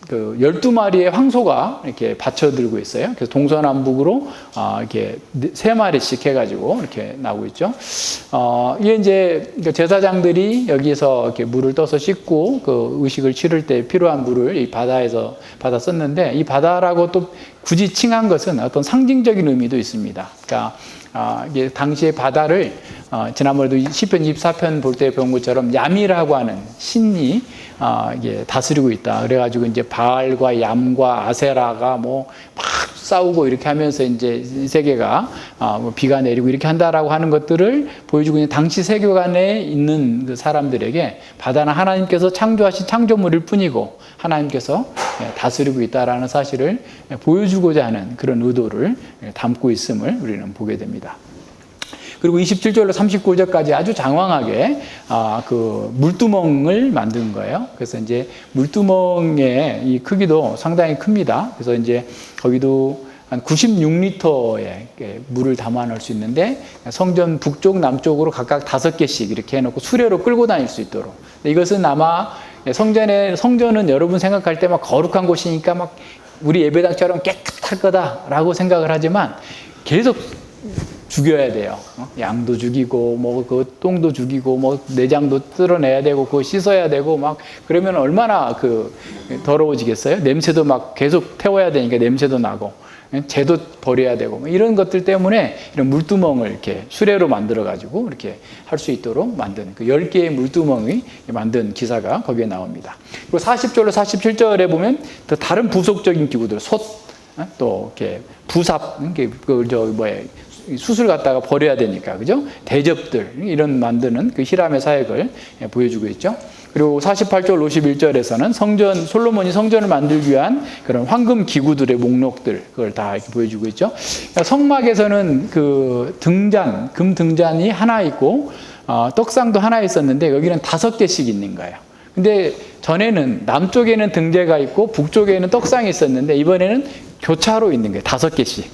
그 12마리의 황소가 이렇게 받쳐들고 있어요. 그래서 동서남북으로 이렇게 3마리씩 해가지고 이렇게 나오고 있죠. 이게 이제 제사장들이 여기서 이렇게 물을 떠서 씻고 그 의식을 치를 때 필요한 물을 이 바다에서 받아 썼는데, 이 바다라고 또 굳이 칭한 것은 어떤 상징적인 의미도 있습니다. 그러니까 이게 당시에 바다를 지난번에도 시편 24편 볼 때 배운 것처럼 얌이라고 하는 신이 이게 다스리고 있다. 그래가지고 이제 바알과 얌과 아세라가 뭐 막 싸우고 이렇게 하면서 이제 이 세계가 비가 내리고 이렇게 한다라고 하는 것들을 보여주고 있는, 당시 세계관에 있는 그 사람들에게 바다는 하나님께서 창조하신 창조물일 뿐이고 하나님께서 다스리고 있다라는 사실을 보여주고자 하는 그런 의도를 담고 있음을 우리는 보게 됩니다. 그리고 27절로 39절까지 아주 장황하게 그 물두멍을 만든 거예요. 그래서 이제 물두멍의 이 크기도 상당히 큽니다. 그래서 이제 거기도 한 96리터의 물을 담아 놓을 수 있는데, 성전 북쪽 남쪽으로 각각 5개씩 이렇게 해놓고 수레로 끌고 다닐 수 있도록. 이것은 아마 성전은 여러분 생각할 때 막 거룩한 곳이니까 막 우리 예배당처럼 깨끗할 거다라고 생각을 하지만 계속 죽여야 돼요. 양도 죽이고 뭐 그 똥도 죽이고 뭐 내장도 뜯어내야 되고 그거 씻어야 되고 막 그러면 얼마나 그 더러워지겠어요? 냄새도 막 계속 태워야 되니까 냄새도 나고 재도 버려야 되고 이런 것들 때문에 이런 물두멍을 이렇게 수레로 만들어 가지고 이렇게 할 수 있도록 만든 그 10개의 물두멍이 만든 기사가 거기에 나옵니다. 그리고 40절로 47절에 보면 또 다른 부속적인 기구들, 솥, 또 이렇게 부삽, 숯을 갖다가 버려야 되니까, 그죠? 대접들, 이런 만드는 그 히람의 사역을 보여주고 있죠. 그리고 48절, 51절에서는 솔로몬이 성전을 만들기 위한 그런 황금 기구들의 목록들, 그걸 다 이렇게 보여주고 있죠. 그러니까 성막에서는 그 금 등잔이 하나 있고, 떡상도 하나 있었는데, 여기는 5개씩 있는 거예요. 근데 전에는 남쪽에는 등대가 있고, 북쪽에는 떡상이 있었는데, 이번에는 교차로 있는 거예요. 5개씩.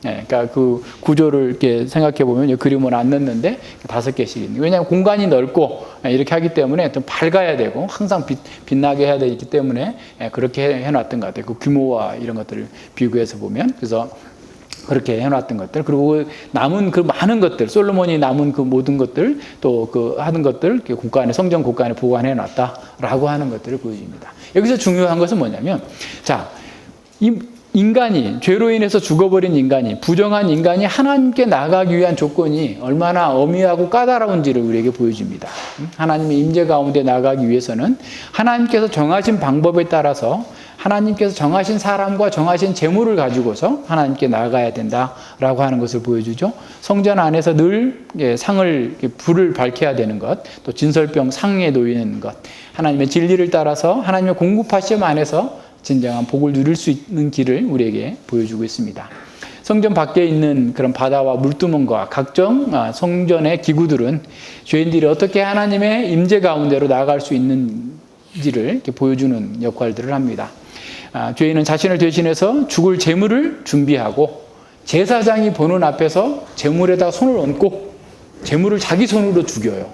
그러니까 그 구조를 이렇게 생각해 보면 그림을 안 넣는데 5개씩 있는. 왜냐하면 공간이 넓고 이렇게 하기 때문에 좀 밝아야 되고 항상 빛나게 해야 되기 때문에 그렇게 해놨던 것 같아요. 그 규모와 이런 것들을 비교해서 보면. 그래서 그렇게 해놨던 것들, 그리고 남은 그 많은 것들, 솔로몬이 남은 그 모든 것들, 또 그 하는 것들, 성전 곳간에 보관해놨다라고 하는 것들을 보여줍니다. 여기서 중요한 것은 뭐냐면, 자, 인간이, 죄로 인해서 죽어버린 인간이, 부정한 인간이 하나님께 나아가기 위한 조건이 얼마나 엄미하고 까다로운지를 우리에게 보여줍니다. 하나님의 임재 가운데 나아가기 위해서는 하나님께서 정하신 방법에 따라서 하나님께서 정하신 사람과 정하신 재물을 가지고서 하나님께 나아가야 된다라고 하는 것을 보여주죠. 성전 안에서 늘 불을 밝혀야 되는 것, 또 진설병 상에 놓이는 것, 하나님의 진리를 따라서 하나님의 공급하심 안에서 진정한 복을 누릴 수 있는 길을 우리에게 보여주고 있습니다. 성전 밖에 있는 그런 바다와 물두멍과 각종 성전의 기구들은 죄인들이 어떻게 하나님의 임재 가운데로 나아갈 수 있는지를 이렇게 보여주는 역할들을 합니다. 죄인은 자신을 대신해서 죽을 제물을 준비하고 제사장이 보는 앞에서 제물에다 손을 얹고 제물을 자기 손으로 죽여요.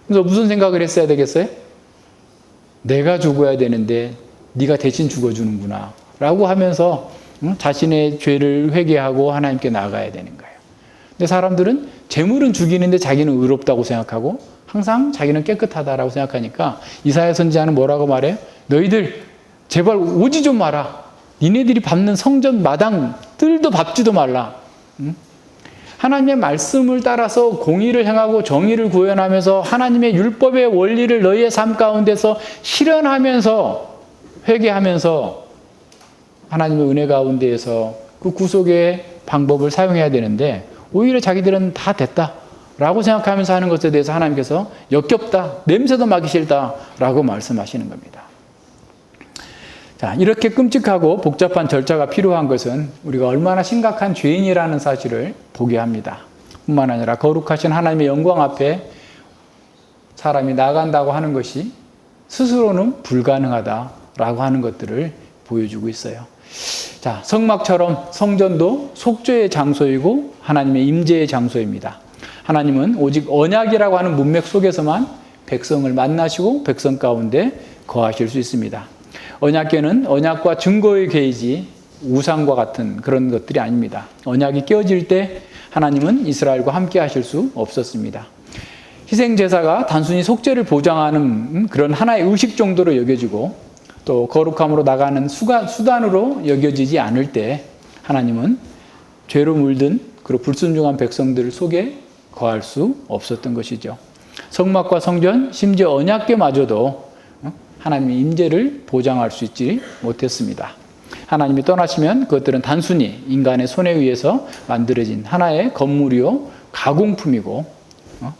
그래서 무슨 생각을 했어야 되겠어요? 내가 죽어야 되는데 네가 대신 죽어주는구나 라고 하면서 자신의 죄를 회개하고 하나님께 나아가야 되는 거예요. 근데 사람들은 제물은 죽이는데 자기는 의롭다고 생각하고 항상 자기는 깨끗하다라고 생각하니까 이사야 선지자는 뭐라고 말해요? 너희들 제발 오지 좀 마라. 니네들이 밟는 성전 마당 뜰도 밟지도 말라. 하나님의 말씀을 따라서 공의를 행하고 정의를 구현하면서 하나님의 율법의 원리를 너희의 삶 가운데서 실현하면서 회개하면서 하나님의 은혜 가운데에서 그 구속의 방법을 사용해야 되는데 오히려 자기들은 다 됐다라고 생각하면서 하는 것에 대해서 하나님께서 역겹다, 냄새도 맡기 싫다라고 말씀하시는 겁니다. 자, 이렇게 끔찍하고 복잡한 절차가 필요한 것은 우리가 얼마나 심각한 죄인이라는 사실을 보게 합니다. 뿐만 아니라 거룩하신 하나님의 영광 앞에 사람이 나간다고 하는 것이 스스로는 불가능하다라고 하는 것들을 보여주고 있어요. 자, 성막처럼 성전도 속죄의 장소이고 하나님의 임재의 장소입니다. 하나님은 오직 언약이라고 하는 문맥 속에서만 백성을 만나시고 백성 가운데 거하실 수 있습니다. 언약궤는 언약과 증거의 궤이지 우상과 같은 그런 것들이 아닙니다. 언약이 깨어질 때 하나님은 이스라엘과 함께 하실 수 없었습니다. 희생제사가 단순히 속죄를 보장하는 그런 하나의 의식 정도로 여겨지고 또 거룩함으로 나가는 수단으로 여겨지지 않을 때 하나님은 죄로 물든 그리고 불순종한 백성들 속에 거할 수 없었던 것이죠. 성막과 성전, 심지어 언약궤마저도 하나님의 임재를 보장할 수 있지 못했습니다. 하나님이 떠나시면 그것들은 단순히 인간의 손에 의해서 만들어진 하나의 건물이요 가공품이고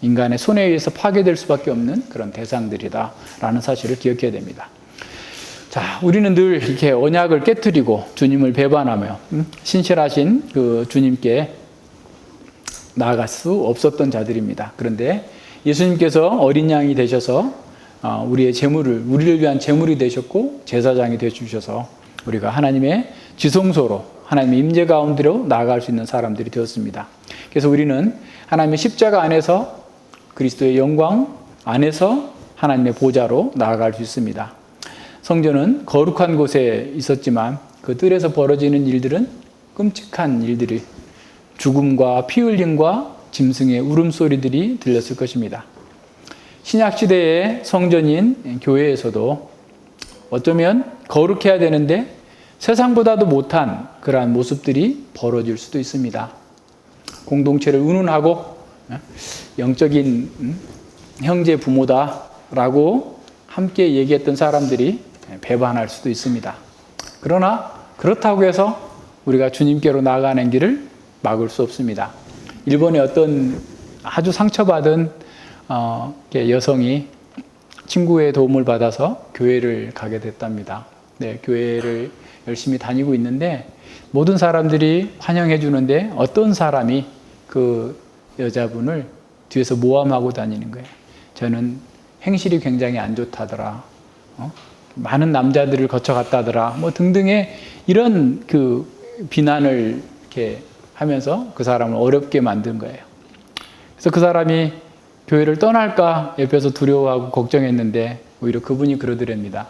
인간의 손에 의해서 파괴될 수밖에 없는 그런 대상들이다라는 사실을 기억해야 됩니다. 자, 우리는 늘 이렇게 언약을 깨트리고 주님을 배반하며 신실하신 그 주님께 나아갈 수 없었던 자들입니다. 그런데 예수님께서 어린 양이 되셔서 우리를 위한 제물이 되셨고 제사장이 되어주셔서 우리가 하나님의 지성소로 하나님의 임재 가운데로 나아갈 수 있는 사람들이 되었습니다. 그래서 우리는 하나님의 십자가 안에서 그리스도의 영광 안에서 하나님의 보좌로 나아갈 수 있습니다. 성전은 거룩한 곳에 있었지만 그 뜰에서 벌어지는 일들은 끔찍한 일들이 죽음과 피 흘림과 짐승의 울음소리들이 들렸을 것입니다. 신약시대의 성전인 교회에서도 어쩌면 거룩해야 되는데 세상보다도 못한 그러한 모습들이 벌어질 수도 있습니다. 공동체를 운운하고 영적인 형제 부모다라고 함께 얘기했던 사람들이 배반할 수도 있습니다. 그러나 그렇다고 해서 우리가 주님께로 나아가는 길을 막을 수 없습니다. 일본의 어떤 아주 상처받은 여성이 친구의 도움을 받아서 교회를 가게 됐답니다. 네, 교회를 열심히 다니고 있는데 모든 사람들이 환영해 주는데 어떤 사람이 그 여자분을 뒤에서 모함하고 다니는 거예요. 저는 행실이 굉장히 안 좋다더라. 많은 남자들을 거쳐갔다더라. 뭐 등등의 이런 그 비난을 이렇게 하면서 그 사람을 어렵게 만든 거예요. 그래서 그 사람이 교회를 떠날까 옆에서 두려워하고 걱정했는데 오히려 그분이 그러더랍니다.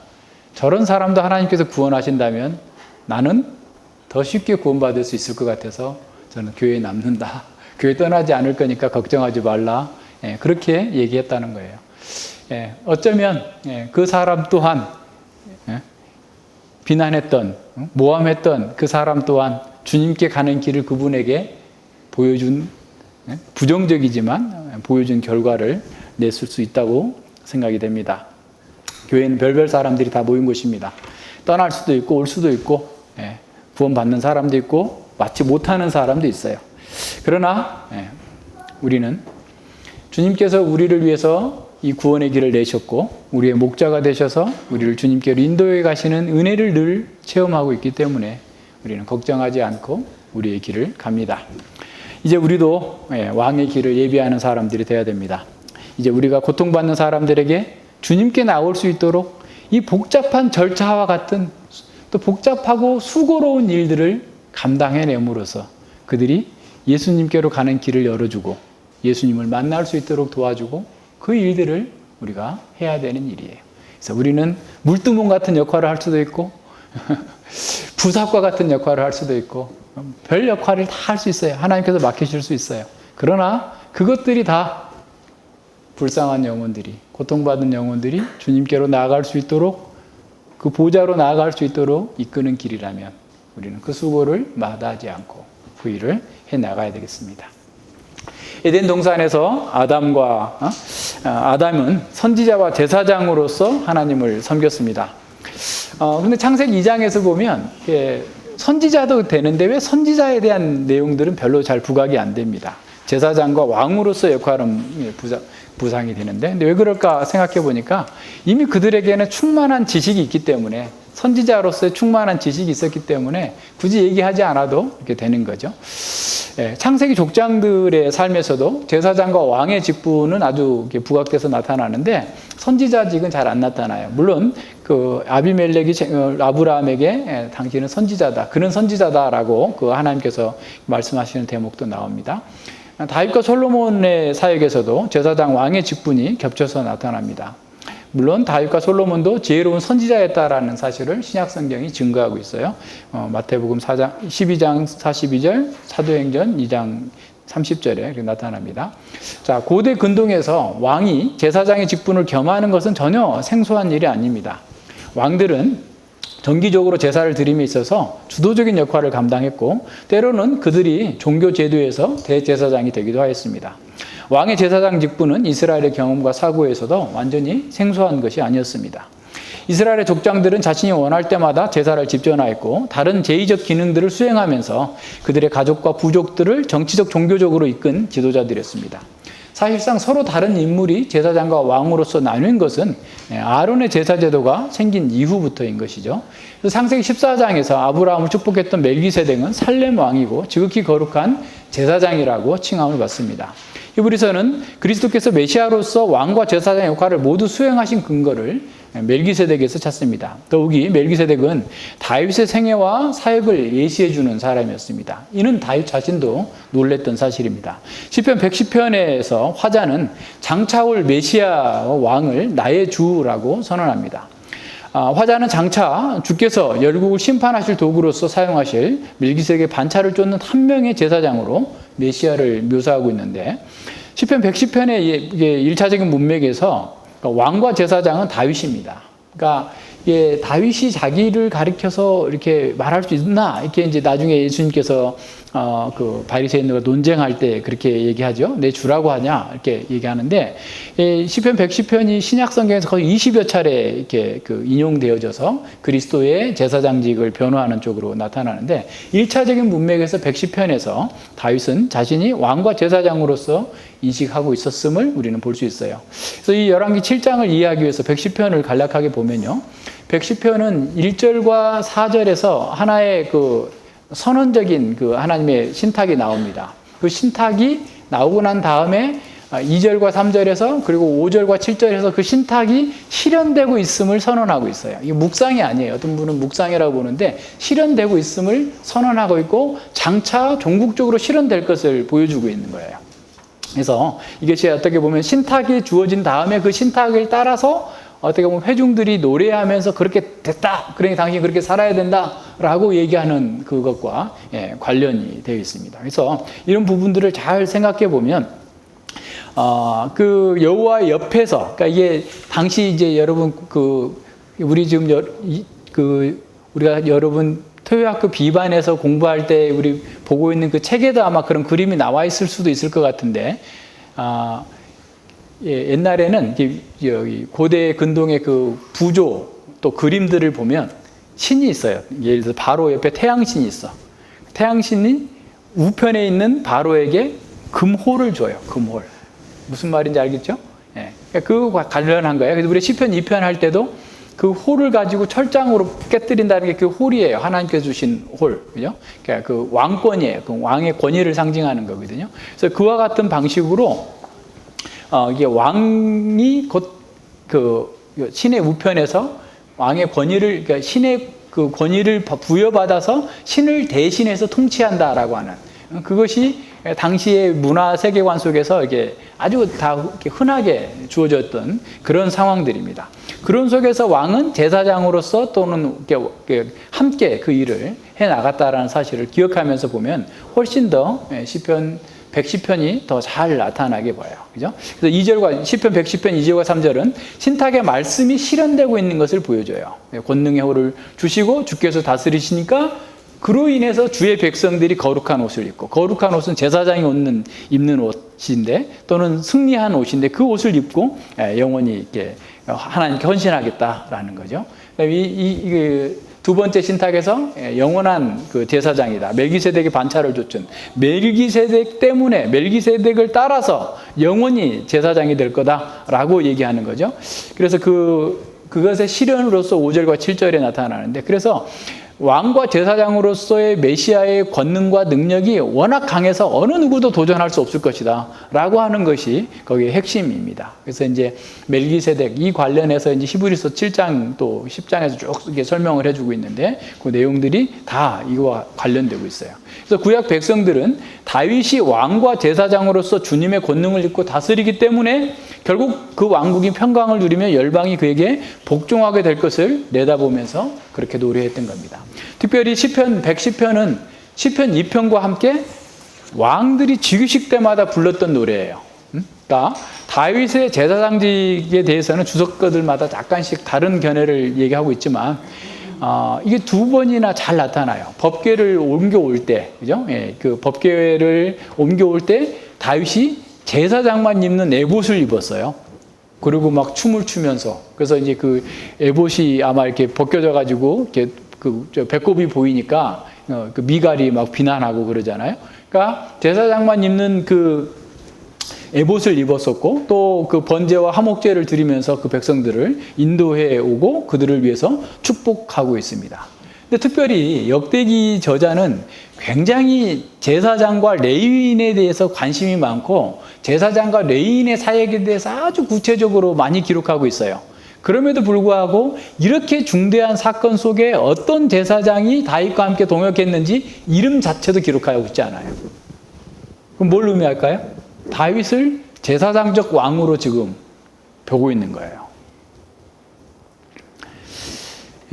저런 사람도 하나님께서 구원하신다면 나는 더 쉽게 구원받을 수 있을 것 같아서 저는 교회에 남는다. 교회 떠나지 않을 거니까 걱정하지 말라. 그렇게 얘기했다는 거예요. 어쩌면 그 사람 또한 비난했던 모함했던 그 사람 또한 주님께 가는 길을 그분에게 보여준 부정적이지만 보여준 결과를 냈을 수 있다고 생각이 됩니다. 교회는 별별 사람들이 다 모인 곳입니다. 떠날 수도 있고 올 수도 있고 구원받는 사람도 있고 받지 못하는 사람도 있어요. 그러나 우리는 주님께서 우리를 위해서 이 구원의 길을 내셨고 우리의 목자가 되셔서 우리를 주님께로 인도해 가시는 은혜를 늘 체험하고 있기 때문에 우리는 걱정하지 않고 우리의 길을 갑니다. 이제 우리도 왕의 길을 예비하는 사람들이 되어야 됩니다. 이제 우리가 고통받는 사람들에게 주님께 나올 수 있도록 이 복잡한 절차와 같은 또 복잡하고 수고로운 일들을 감당해내므로써 그들이 예수님께로 가는 길을 열어주고 예수님을 만날 수 있도록 도와주고 그 일들을 우리가 해야 되는 일이에요. 그래서 우리는 물두멍 같은 역할을 할 수도 있고 부사과 같은 역할을 할 수도 있고 별 역할을 다 할 수 있어요. 하나님께서 맡기실 수 있어요. 그러나 그것들이 다 불쌍한 영혼들이, 고통받은 영혼들이 주님께로 나아갈 수 있도록 그 보좌로 나아갈 수 있도록 이끄는 길이라면 우리는 그 수고를 마다하지 않고 그 일을 해나가야 되겠습니다. 에덴 동산에서 아담은 선지자와 제사장으로서 하나님을 섬겼습니다. 근데 창세기 2장에서 보면 선지자도 되는데 왜 선지자에 대한 내용들은 별로 잘 부각이 안 됩니다. 제사장과 왕으로서 역할은 부상이 되는데 근데 왜 그럴까 생각해 보니까 이미 그들에게는 충만한 지식이 있기 때문에 선지자로서의 충만한 지식이 있었기 때문에 굳이 얘기하지 않아도 이렇게 되는 거죠. 창세기 족장들의 삶에서도 제사장과 왕의 직분은 아주 부각돼서 나타나는데 선지자직은 잘 안 나타나요. 물론 그 아비멜렉이 아브라함에게 당신은 선지자다, 그는 선지자다라고 그 하나님께서 말씀하시는 대목도 나옵니다. 다윗과 솔로몬의 사역에서도 제사장 왕의 직분이 겹쳐서 나타납니다. 물론 다윗과 솔로몬도 지혜로운 선지자였다라는 사실을 신약 성경이 증거하고 있어요. 마태복음 12장 42절, 사도행전 2장 30절에 이렇게 나타납니다. 자, 고대 근동에서 왕이 제사장의 직분을 겸하는 것은 전혀 생소한 일이 아닙니다. 왕들은 정기적으로 제사를 드림에 있어서 주도적인 역할을 감당했고 때로는 그들이 종교 제도에서 대제사장이 되기도 하였습니다. 왕의 제사장 직분은 이스라엘의 경험과 사고에서도 완전히 생소한 것이 아니었습니다. 이스라엘의 족장들은 자신이 원할 때마다 제사를 집전하였고 다른 제의적 기능들을 수행하면서 그들의 가족과 부족들을 정치적 종교적으로 이끈 지도자들이었습니다. 사실상 서로 다른 인물이 제사장과 왕으로서 나뉜 것은 아론의 제사제도가 생긴 이후부터인 것이죠. 창세기 14장에서 아브라함을 축복했던 멜기세덱은 살렘 왕이고 지극히 거룩한 제사장이라고 칭함을 받습니다. 히브리서는 그리스도께서 메시아로서 왕과 제사장 역할을 모두 수행하신 근거를 멜기세덱에서 찾습니다. 더욱이 멜기세덱은 다윗의 생애와 사역을 예시해 주는 사람이었습니다. 이는 다윗 자신도 놀랬던 사실입니다. 시편 110편에서 화자는 장차 올 메시아 왕을 나의 주라고 선언합니다. 화자는 장차 주께서 열국을 심판하실 도구로서 사용하실 멜기세덱의 반차를 쫓는 한 명의 제사장으로 메시아를 묘사하고 있는데 시편 110편의 1차적인 문맥에서 왕과 제사장은 다윗입니다. 그러니까 다윗이 자기를 가리켜서 이렇게 말할 수 있나? 이렇게 이제 나중에 예수님께서 그 바리새인들과 논쟁할 때 그렇게 얘기하죠. 내 주라고 하냐? 이렇게 얘기하는데 시편 110편이 신약 성경에서 거의 20여 차례 이렇게 그 인용되어져서 그리스도의 제사장직을 변호하는 쪽으로 나타나는데 1차적인 문맥에서 110편에서 다윗은 자신이 왕과 제사장으로서 인식하고 있었음을 우리는 볼 수 있어요. 그래서 이 열왕기 7장을 이해하기 위해서 110편을 간략하게 보면요. 110편은 1절과 4절에서 하나의 그 선언적인 그 하나님의 신탁이 나옵니다. 그 신탁이 나오고 난 다음에 2절과 3절에서 그리고 5절과 7절에서 그 신탁이 실현되고 있음을 선언하고 있어요. 이게 묵상이 아니에요. 어떤 분은 묵상이라고 보는데 실현되고 있음을 선언하고 있고 장차 종국적으로 실현될 것을 보여주고 있는 거예요. 그래서 이것이 어떻게 보면 신탁이 주어진 다음에 그 신탁을 따라서 어떻게 보면 회중들이 노래하면서 그렇게 됐다. 그러니 당신이 그렇게 살아야 된다라고 얘기하는 그것과 관련이 되어 있습니다. 그래서 이런 부분들을 잘 생각해 보면 그 여호와의 옆에서 그러니까 이게 당시 이제 여러분 우리 지금 우리가 여러분 토요학교 B반에서 공부할 때 우리 보고 있는 그 책에도 아마 그런 그림이 나와 있을 수도 있을 것 같은데 옛날에는 여기 고대 근동의 그 부조 또 그림들을 보면 신이 있어요. 예를 들어서 바로 옆에 태양신이 있어. 태양신이 우편에 있는 바로에게 금호를 줘요. 금호를. 무슨 말인지 알겠죠? 그러니까 그거 관련한 거예요. 그래서 우리 시편 2편 할 때도 그 홀을 가지고 철장으로 깨뜨린다는 게 그 홀이에요. 하나님께서 주신 홀, 그죠? 그러니까 그 왕권이에요. 그 왕의 권위를 상징하는 거거든요. 그래서 그와 같은 방식으로 이게 왕이 곧 그 신의 우편에서 왕의 권위를, 그러니까 신의 그 권위를 부여받아서 신을 대신해서 통치한다라고 하는, 그것이 당시의 문화 세계관 속에서 이게 아주 다 이렇게 흔하게 주어졌던 그런 상황들입니다. 그런 속에서 왕은 제사장으로서 또는 이렇게 함께 그 일을 해 나갔다라는 사실을 기억하면서 보면 훨씬 더 시편 110편이 더 잘 나타나게 보여요. 그죠? 그래서 2절과 시편 110편 2절과 3절은 신탁의 말씀이 실현되고 있는 것을 보여줘요. 권능의 호를 주시고 주께서 다스리시니까 그로 인해서 주의 백성들이 거룩한 옷을 입고, 거룩한 옷은 제사장이 입는 옷인데, 또는 승리한 옷인데 그 옷을 입고 영원히 이렇게 하나님께 헌신하겠다라는 거죠. 두 번째 신탁에서 영원한 그 제사장이다. 멜기세덱의 반차를 줬던 멜기세덱 때문에, 멜기세덱을 따라서 영원히 제사장이 될 거다라고 얘기하는 거죠. 그래서 그것의 실현으로서 5절과 7절에 나타나는데, 그래서 왕과 제사장으로서의 메시아의 권능과 능력이 워낙 강해서 어느 누구도 도전할 수 없을 것이다 라고 하는 것이 거기에 핵심입니다. 그래서 이제 멜기세덱, 이 관련해서 이제 히브리서 7장 또 10장에서 쭉 이렇게 설명을 해주고 있는데, 그 내용들이 다 이거와 관련되고 있어요. 그래서 구약 백성들은 다윗이 왕과 제사장으로서 주님의 권능을 입고 다스리기 때문에 결국 그 왕국이 평강을 누리며 열방이 그에게 복종하게 될 것을 내다보면서 그렇게 노래했던 겁니다. 특별히 시편 110편은 시편 2편과 함께 왕들이 즉위식 때마다 불렀던 노래예요. 그러니까 다윗의 제사장직에 대해서는 주석가들마다 약간씩 다른 견해를 얘기하고 있지만, 이게 두 번이나 잘 나타나요. 법궤를 옮겨올 때, 그죠? 예, 그 법궤를 옮겨올 때 다윗이 제사장만 입는 에봇을 입었어요. 그리고 막 춤을 추면서, 그래서 이제 그 에봇이 아마 이렇게 벗겨져가지고 이렇게 배꼽이 보이니까 그 미갈이 막 비난하고 그러잖아요. 그러니까 제사장만 입는 그 에봇을 입었었고, 또 그 번제와 화목제를 드리면서 그 백성들을 인도해 오고 그들을 위해서 축복하고 있습니다. 근데 특별히 역대기 저자는 굉장히 제사장과 레위인에 대해서 관심이 많고, 제사장과 레위인의 사역에 대해서 아주 구체적으로 많이 기록하고 있어요. 그럼에도 불구하고 이렇게 중대한 사건 속에 어떤 제사장이 다윗과 함께 동역했는지 이름 자체도 기록하고 있지 않아요. 그럼 뭘 의미할까요? 다윗을 제사장적 왕으로 지금 보고 있는 거예요.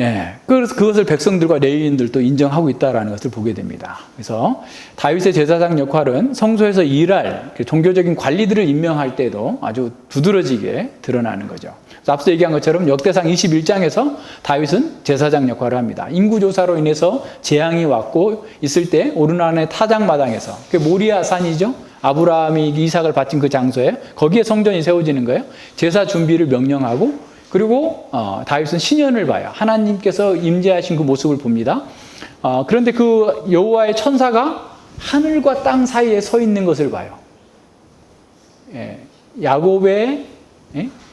예, 그래서 그것을 백성들과 레위인들도 인정하고 있다는 것을 보게 됩니다. 그래서 다윗의 제사장 역할은 성소에서 일할 종교적인 관리들을 임명할 때도 아주 두드러지게 드러나는 거죠. 앞서 얘기한 것처럼 역대상 21장에서 다윗은 제사장 역할을 합니다. 인구조사로 인해서 재앙이 왔고 있을 때 오르난의 타작마당에서, 그게 모리아 산이죠. 아브라함이 이삭을 바친 그 장소에, 거기에 성전이 세워지는 거예요. 제사 준비를 명령하고, 그리고 다윗은 신년을 봐요. 하나님께서 임재하신 그 모습을 봅니다. 그런데 그 여호와의 천사가 하늘과 땅 사이에 서 있는 것을 봐요. 예, 야곱의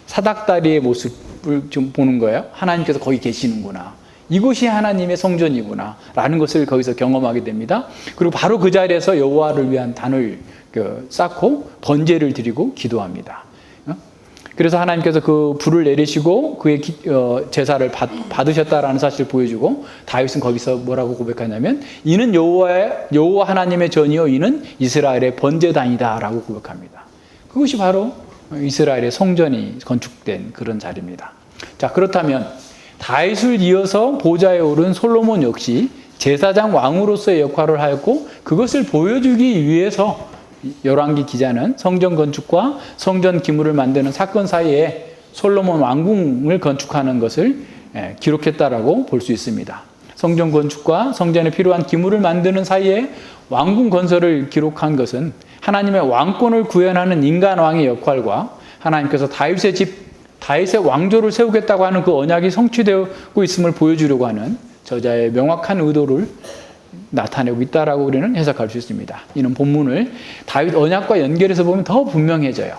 사닥다리의 모습을 좀 보는 거예요. 하나님께서 거기 계시는구나. 이곳이 하나님의 성전이구나 라는 것을 거기서 경험하게 됩니다. 그리고 바로 그 자리에서 여호와를 위한 단을 쌓고 번제를 드리고 기도합니다. 그래서 하나님께서 그 불을 내리시고 그의 제사를 받으셨다라는 사실을 보여주고, 다윗은 거기서 뭐라고 고백하냐면, 이는 여호와 하나님의 전이요 이는 이스라엘의 번제단이다라고 고백합니다. 그것이 바로 이스라엘의 성전이 건축된 그런 자리입니다. 자, 그렇다면 다윗을 이어서 보좌에 오른 솔로몬 역시 제사장 왕으로서의 역할을 하였고, 그것을 보여주기 위해서 열왕기 기자는 성전 건축과 성전 기물을 만드는 사건 사이에 솔로몬 왕궁을 건축하는 것을 기록했다라고 볼 수 있습니다. 성전 건축과 성전에 필요한 기물을 만드는 사이에 왕궁 건설을 기록한 것은 하나님의 왕권을 구현하는 인간 왕의 역할과 하나님께서 다윗의 집, 다윗의 왕조를 세우겠다고 하는 그 언약이 성취되고 있음을 보여주려고 하는 저자의 명확한 의도를 나타내고 있다라고 우리는 해석할 수 있습니다. 이는 본문을 다윗 언약과 연결해서 보면 더 분명해져요.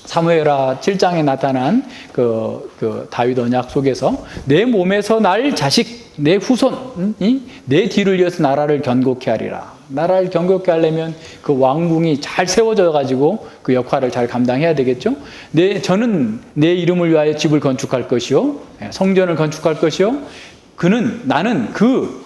사무엘하 7장에 나타난 그 다윗 언약 속에서 내 몸에서 날 자식, 내 후손이 내 뒤를 이어서 나라를 견고케 하리라. 나라를 견고케 하려면 그 왕궁이 잘 세워져 가지고 그 역할을 잘 감당해야 되겠죠. 저는 내 이름을 위하여 집을 건축할 것이요, 성전을 건축할 것이요. 나는 그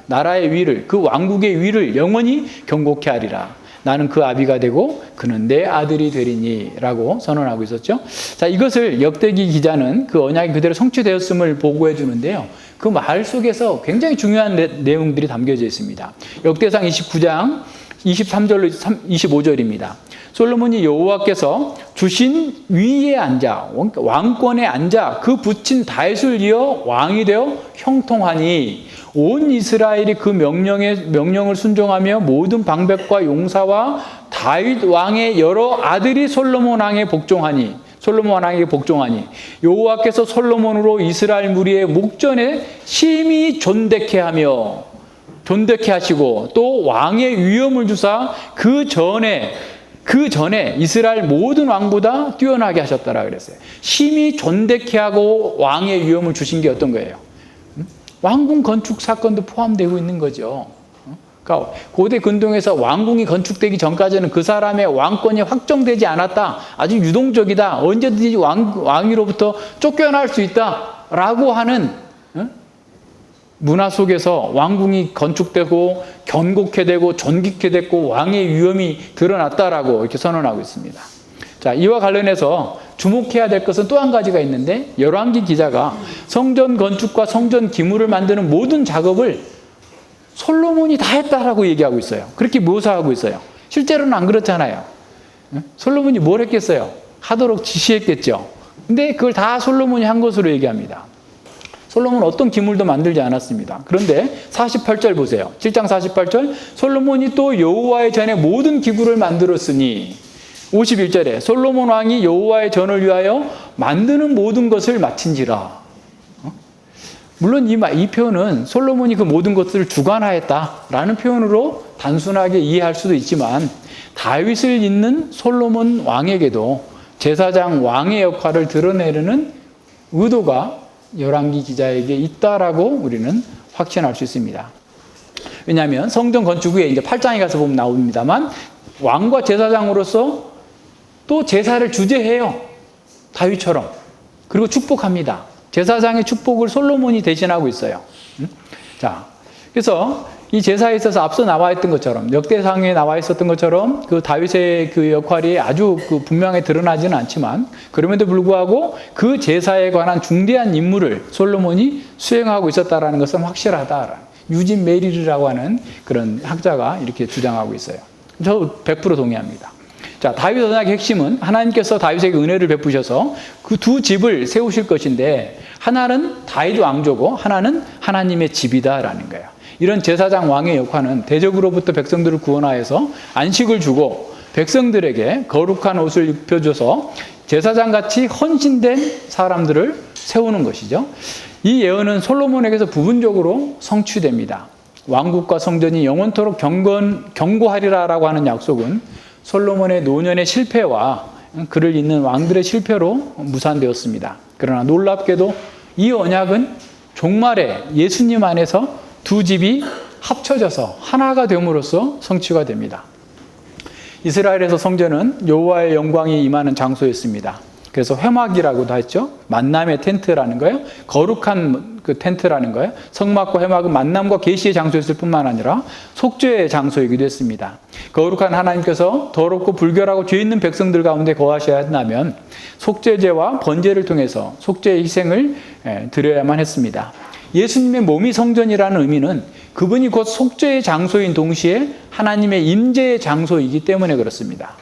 나라의 위를, 그 왕국의 위를 영원히 견고케 하리라. 나는 그 아비가 되고 그는 내 아들이 되리니 라고 선언하고 있었죠. 자, 이것을 역대기 기자는 그 언약이 그대로 성취되었음을 보고해 주는데요. 그 말 속에서 굉장히 중요한 내용들이 담겨져 있습니다. 역대상 29장 23절로 25절입니다. 솔로몬이 여호와께서 주신 위에 앉아, 왕권에 앉아 그 붙인 다윗을 이어 왕이 되어 형통하니 온 이스라엘이 그 명령을 순종하며 모든 방백과 용사와 다윗 왕의 여러 아들이 솔로몬 왕에게 복종하니 여호와께서 솔로몬으로 이스라엘 무리의 목전에 심히 존대케 하시고 또 왕의 위엄을 주사 그 전에 이스라엘 모든 왕보다 뛰어나게 하셨다라 그랬어요. 심히 존대케 하고 왕의 위엄을 주신 게 어떤 거예요? 왕궁 건축 사건도 포함되고 있는 거죠. 그러니까 고대 근동에서 왕궁이 건축되기 전까지는 그 사람의 왕권이 확정되지 않았다. 아주 유동적이다. 언제든지 왕위로부터 쫓겨날 수 있다라고 하는 문화 속에서 왕궁이 건축되고 견고케 되고 존귀케 됐고 왕의 위엄이 드러났다라고 이렇게 선언하고 있습니다. 자, 이와 관련해서 주목해야 될 것은 또 한 가지가 있는데, 열왕기 기자가 성전 건축과 성전 기물을 만드는 모든 작업을 솔로몬이 다 했다라고 얘기하고 있어요. 그렇게 묘사하고 있어요. 실제로는 안 그렇잖아요. 솔로몬이 뭘 했겠어요? 하도록 지시했겠죠. 근데 그걸 다 솔로몬이 한 것으로 얘기합니다. 솔로몬은 어떤 기물도 만들지 않았습니다. 그런데 48절 보세요. 7장 48절, 솔로몬이 또 여호와의 전에 모든 기구를 만들었으니, 51절에 솔로몬 왕이 여호와의 전을 위하여 만드는 모든 것을 마친지라. 물론 이 표현은 솔로몬이 그 모든 것들을 주관하였다라는 표현으로 단순하게 이해할 수도 있지만, 다윗을 잇는 솔로몬 왕에게도 제사장 왕의 역할을 드러내려는 의도가 열왕기 기자에게 있다라고 우리는 확신할 수 있습니다. 왜냐하면 성전 건축 후에 이제 8장에 가서 보면 나옵니다만, 왕과 제사장으로서 또 제사를 주재해요. 다윗처럼. 그리고 축복합니다. 제사장의 축복을 솔로몬이 대신하고 있어요. 자, 그래서 이 제사에 있어서 앞서 나와 있던 것처럼, 역대상에 나와 있었던 것처럼 그 다윗의 그 역할이 아주 분명하게 드러나지는 않지만, 그럼에도 불구하고 그 제사에 관한 중대한 임무를 솔로몬이 수행하고 있었다라는 것은 확실하다. 유진 메리르라고 하는 그런 학자가 이렇게 주장하고 있어요. 저 100% 동의합니다. 자, 다윗 언약의 핵심은 하나님께서 다윗에게 은혜를 베푸셔서 그 두 집을 세우실 것인데, 하나는 다윗 왕조고 하나는 하나님의 집이다라는 거예요. 이런 제사장 왕의 역할은 대적으로부터 백성들을 구원하여서 안식을 주고 백성들에게 거룩한 옷을 입혀줘서 제사장같이 헌신된 사람들을 세우는 것이죠. 이 예언은 솔로몬에게서 부분적으로 성취됩니다. 왕국과 성전이 영원토록 견고하리라라고 하는 약속은 솔로몬의 노년의 실패와 그를 잇는 왕들의 실패로 무산되었습니다. 그러나 놀랍게도 이 언약은 종말에 예수님 안에서 두 집이 합쳐져서 하나가 됨으로써 성취가 됩니다. 이스라엘에서 성전은 여호와의 영광이 임하는 장소였습니다. 그래서 회막이라고도 했죠. 만남의 텐트라는 거예요. 거룩한 그 텐트라는 거예요. 성막과 회막은 만남과 계시의 장소였을 뿐만 아니라 속죄의 장소이기도 했습니다. 거룩한 하나님께서 더럽고 불결하고 죄 있는 백성들 가운데 거하셔야 한다면 속죄제와 번제를 통해서 속죄의 희생을 드려야만 했습니다. 예수님의 몸이 성전이라는 의미는 그분이 곧 속죄의 장소인 동시에 하나님의 임재의 장소이기 때문에 그렇습니다.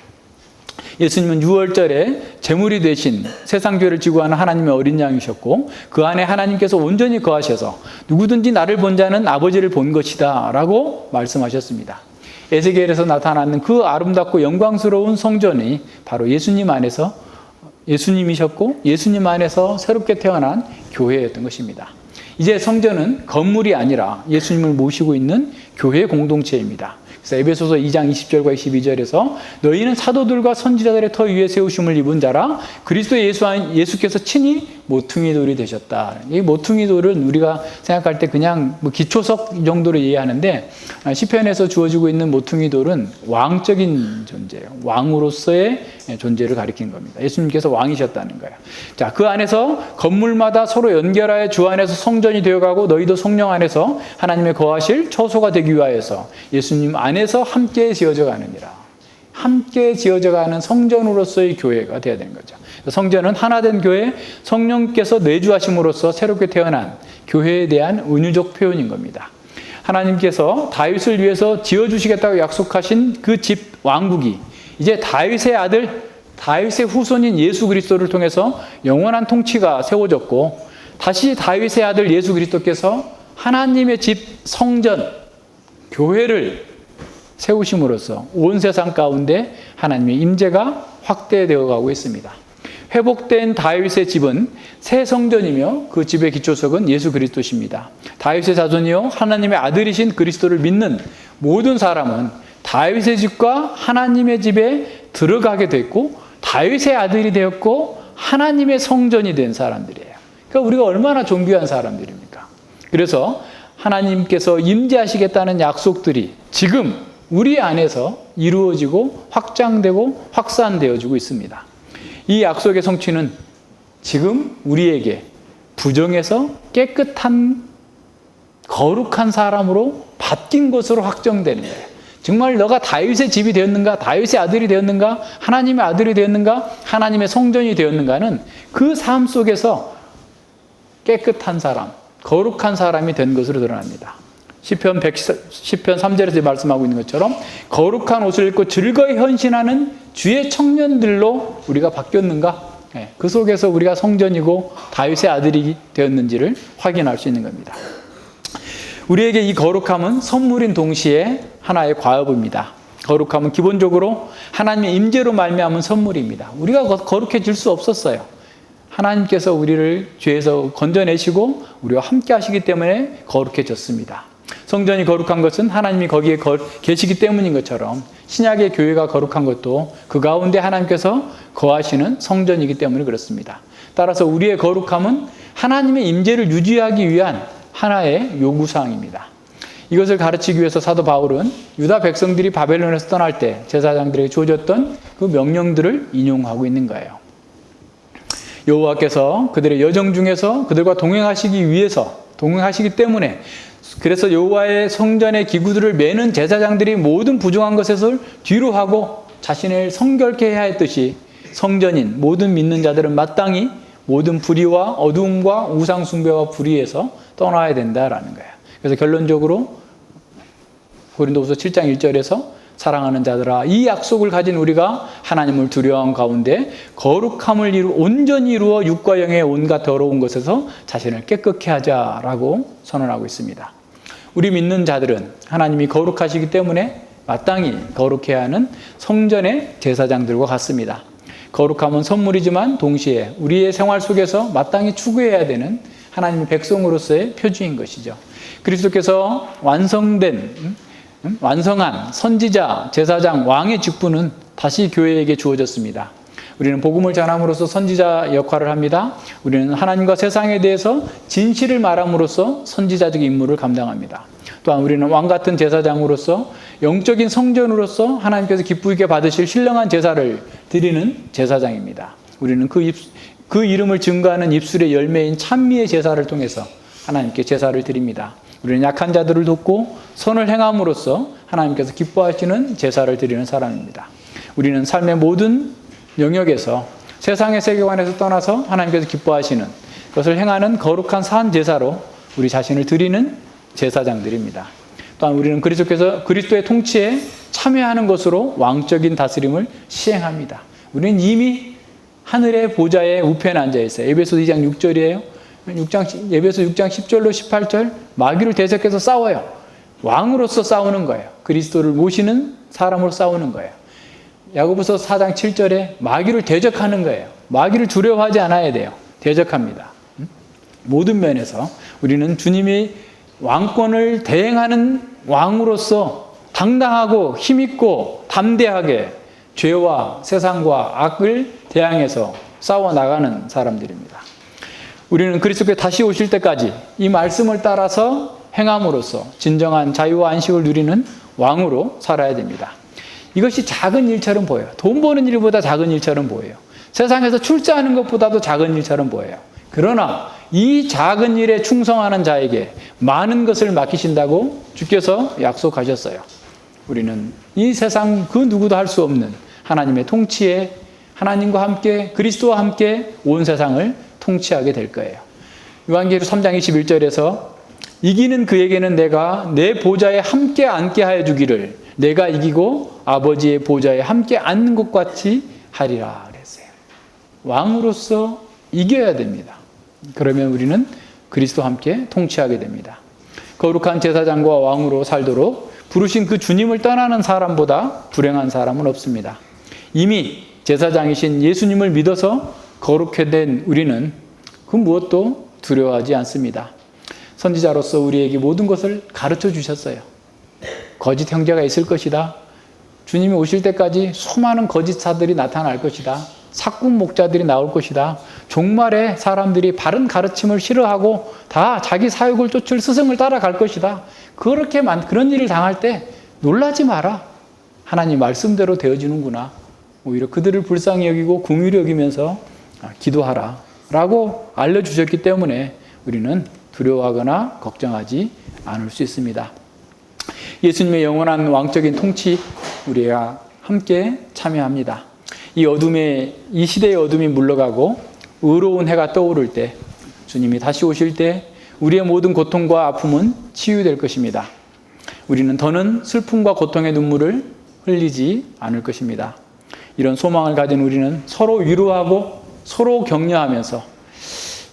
예수님은 유월절에 제물이 되신 세상 죄를 지고 하는 하나님의 어린 양이셨고, 그 안에 하나님께서 온전히 거하셔서 누구든지 나를 본 자는 아버지를 본 것이다 라고 말씀하셨습니다. 에스겔에서 나타나는 그 아름답고 영광스러운 성전이 바로 예수님 안에서 예수님이셨고, 예수님 안에서 새롭게 태어난 교회였던 것입니다. 이제 성전은 건물이 아니라 예수님을 모시고 있는 교회 공동체입니다. 그래서 에베소서 2장 20절과 22절에서 너희는 사도들과 선지자들의 터 위에 세우심을 입은 자라 그리스도 예수께서 친히 모퉁이 돌이 되셨다. 이 모퉁이 돌은 우리가 생각할 때 그냥 뭐 기초석 정도로 이해하는데 시편에서 주어지고 있는 모퉁이 돌은 왕적인 존재예요. 왕으로서의 존재를 가리키는 겁니다. 예수님께서 왕이셨다는 거예요. 자, 그 안에서 건물마다 서로 연결하여 주 안에서 성전이 되어가고 너희도 성령 안에서 하나님의 거하실 처소가 되기 위하여서 예수님 안에서 함께 지어져 가느니라. 함께 지어져 가는 성전으로서의 교회가 되어야 되는 거죠. 성전은 하나된 교회, 성령께서 내주하심으로써 새롭게 태어난 교회에 대한 은유적 표현인 겁니다. 하나님께서 다윗을 위해서 지어주시겠다고 약속하신 그 집 왕국이 이제 다윗의 아들, 다윗의 후손인 예수 그리스도를 통해서 영원한 통치가 세워졌고 다시 다윗의 아들 예수 그리스도께서 하나님의 집 성전, 교회를 세우심으로써 온 세상 가운데 하나님의 임재가 확대되어 가고 있습니다. 회복된 다윗의 집은 새 성전이며 그 집의 기초석은 예수 그리스도십니다. 다윗의 자손이요 하나님의 아들이신 그리스도를 믿는 모든 사람은 다윗의 집과 하나님의 집에 들어가게 됐고 다윗의 아들이 되었고 하나님의 성전이 된 사람들이에요. 그러니까 우리가 얼마나 존귀한 사람들입니까? 그래서 하나님께서 임재하시겠다는 약속들이 지금 우리 안에서 이루어지고 확장되고 확산되어지고 있습니다. 이 약속의 성취는 지금 우리에게 부정에서 깨끗한 거룩한 사람으로 바뀐 것으로 확정되는 거예요. 정말 너가 다윗의 집이 되었는가, 다윗의 아들이 되었는가, 하나님의 아들이 되었는가, 하나님의 성전이 되었는가는 그 삶 속에서 깨끗한 사람, 거룩한 사람이 된 것으로 드러납니다. 시편 3절에서 말씀하고 있는 것처럼 거룩한 옷을 입고 즐거이 헌신하는 주의 청년들로 우리가 바뀌었는가? 그 속에서 우리가 성전이고 다윗의 아들이 되었는지를 확인할 수 있는 겁니다. 우리에게 이 거룩함은 선물인 동시에 하나의 과업입니다. 거룩함은 기본적으로 하나님의 임재로 말미암은 선물입니다. 우리가 거룩해질 수 없었어요. 하나님께서 우리를 죄에서 건져내시고 우리와 함께 하시기 때문에 거룩해졌습니다. 성전이 거룩한 것은 하나님이 거기에 계시기 때문인 것처럼 신약의 교회가 거룩한 것도 그 가운데 하나님께서 거하시는 성전이기 때문에 그렇습니다. 따라서 우리의 거룩함은 하나님의 임재를 유지하기 위한 하나의 요구사항입니다. 이것을 가르치기 위해서 사도 바울은 유다 백성들이 바벨론에서 떠날 때 제사장들에게 주어졌던 그 명령들을 인용하고 있는 거예요. 여호와께서 그들의 여정 중에서 그들과 동행하시기 때문에 그래서 여호와의 성전의 기구들을 매는 제사장들이 모든 부정한 것에서 뒤로 하고 자신을 성결케 해야 했듯이 성전인 모든 믿는 자들은 마땅히 모든 불의와 어두움과 우상 숭배와 불의에서 떠나야 된다라는 거예요. 그래서 결론적으로 고린도후서 7장 1절에서 사랑하는 자들아 이 약속을 가진 우리가 하나님을 두려워한 가운데 거룩함을 온전히 이루어 육과 영의 온갖 더러운 것에서 자신을 깨끗게 하자라고 선언하고 있습니다. 우리 믿는 자들은 하나님이 거룩하시기 때문에 마땅히 거룩해야 하는 성전의 제사장들과 같습니다. 거룩함은 선물이지만 동시에 우리의 생활 속에서 마땅히 추구해야 되는 하나님의 백성으로서의 표지인 것이죠. 그리스도께서 완성한 선지자, 제사장, 왕의 직분은 다시 교회에게 주어졌습니다. 우리는 복음을 전함으로써 선지자 역할을 합니다. 우리는 하나님과 세상에 대해서 진실을 말함으로써 선지자적 임무를 감당합니다. 또한 우리는 왕같은 제사장으로서 영적인 성전으로서 하나님께서 기쁘게 받으실 신령한 제사를 드리는 제사장입니다. 우리는 그 이름을 증거하는 입술의 열매인 찬미의 제사를 통해서 하나님께 제사를 드립니다. 우리는 약한 자들을 돕고 선을 행함으로써 하나님께서 기뻐하시는 제사를 드리는 사람입니다. 우리는 삶의 모든 영역에서 세상의 세계관에서 떠나서 하나님께서 기뻐하시는 것을 행하는 거룩한 산 제사로 우리 자신을 드리는 제사장들입니다. 또한 우리는 그리스도의 통치에 참여하는 것으로 왕적인 다스림을 시행합니다. 우리는 이미 하늘의 보좌의 우편에 앉아 있어요. 에베소 2장 6절이에요. 에베소 6장 10절로 18절 마귀를 대적해서 싸워요. 왕으로서 싸우는 거예요. 그리스도를 모시는 사람으로 싸우는 거예요. 야고보서 4장 7절에 마귀를 대적하는 거예요. 마귀를 두려워하지 않아야 돼요. 대적합니다. 모든 면에서 우리는 주님이 왕권을 대행하는 왕으로서 당당하고 힘있고 담대하게 죄와 세상과 악을 대항해서 싸워나가는 사람들입니다. 우리는 그리스도께 다시 오실 때까지 이 말씀을 따라서 행함으로써 진정한 자유와 안식을 누리는 왕으로 살아야 됩니다. 이것이 작은 일처럼 보여요. 돈 버는 일보다 작은 일처럼 보여요. 세상에서 출세하는 것보다도 작은 일처럼 보여요. 그러나 이 작은 일에 충성하는 자에게 많은 것을 맡기신다고 주께서 약속하셨어요. 우리는 이 세상 그 누구도 할 수 없는 하나님의 통치에 하나님과 함께 그리스도와 함께 온 세상을 통치하게 될 거예요. 요한계시록 3장 21절에서 이기는 그에게는 내가 내 보좌에 함께 앉게 하여 주기를 내가 이기고 아버지의 보좌에 함께 앉는 것 같이 하리라 그랬어요. 왕으로서 이겨야 됩니다. 그러면 우리는 그리스도와 함께 통치하게 됩니다. 거룩한 제사장과 왕으로 살도록 부르신 그 주님을 떠나는 사람보다 불행한 사람은 없습니다. 이미 제사장이신 예수님을 믿어서 거룩해 된 우리는 그 무엇도 두려워하지 않습니다. 선지자로서 우리에게 모든 것을 가르쳐 주셨어요. 거짓 형제가 있을 것이다. 주님이 오실 때까지 수많은 거짓사들이 나타날 것이다. 삭군 목자들이 나올 것이다. 종말에 사람들이 바른 가르침을 싫어하고 다 자기 사욕을 쫓을 스승을 따라갈 것이다. 그런 일을 당할 때 놀라지 마라. 하나님 말씀대로 되어지는구나. 오히려 그들을 불쌍히 여기고 긍휼히 여기면서 기도하라 라고 알려주셨기 때문에 우리는 두려워하거나 걱정하지 않을 수 있습니다. 예수님의 영원한 왕적인 통치 우리가 함께 참여합니다. 이 시대의 어둠이 물러가고 의로운 해가 떠오를 때 주님이 다시 오실 때 우리의 모든 고통과 아픔은 치유될 것입니다. 우리는 더는 슬픔과 고통의 눈물을 흘리지 않을 것입니다. 이런 소망을 가진 우리는 서로 위로하고 서로 격려하면서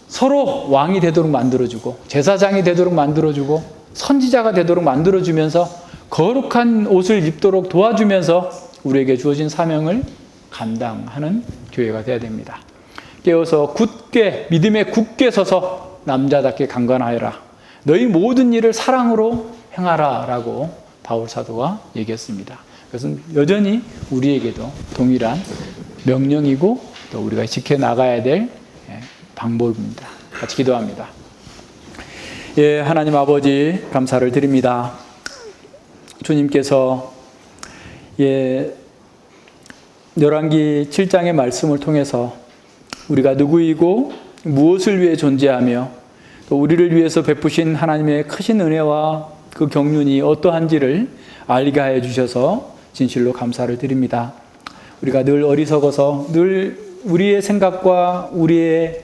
서로 왕이 되도록 만들어주고 제사장이 되도록 만들어주고 선지자가 되도록 만들어주면서 거룩한 옷을 입도록 도와주면서 우리에게 주어진 사명을 감당하는 교회가 되어야 됩니다. 깨어서 믿음에 굳게 서서 남자답게 강건하여라. 너희 모든 일을 사랑으로 행하라 라고 바울 사도가 얘기했습니다. 그것은 여전히 우리에게도 동일한 명령이고 또 우리가 지켜나가야 될 방법입니다. 같이 기도합니다. 예, 하나님 아버지 감사를 드립니다. 주님께서 열왕기 7장의 말씀을 통해서 우리가 누구이고 무엇을 위해 존재하며 또 우리를 위해서 베푸신 하나님의 크신 은혜와 그 경륜이 어떠한지를 알게 하여 주셔서 진실로 감사를 드립니다. 우리가 늘 어리석어서 늘 우리의 생각과 우리의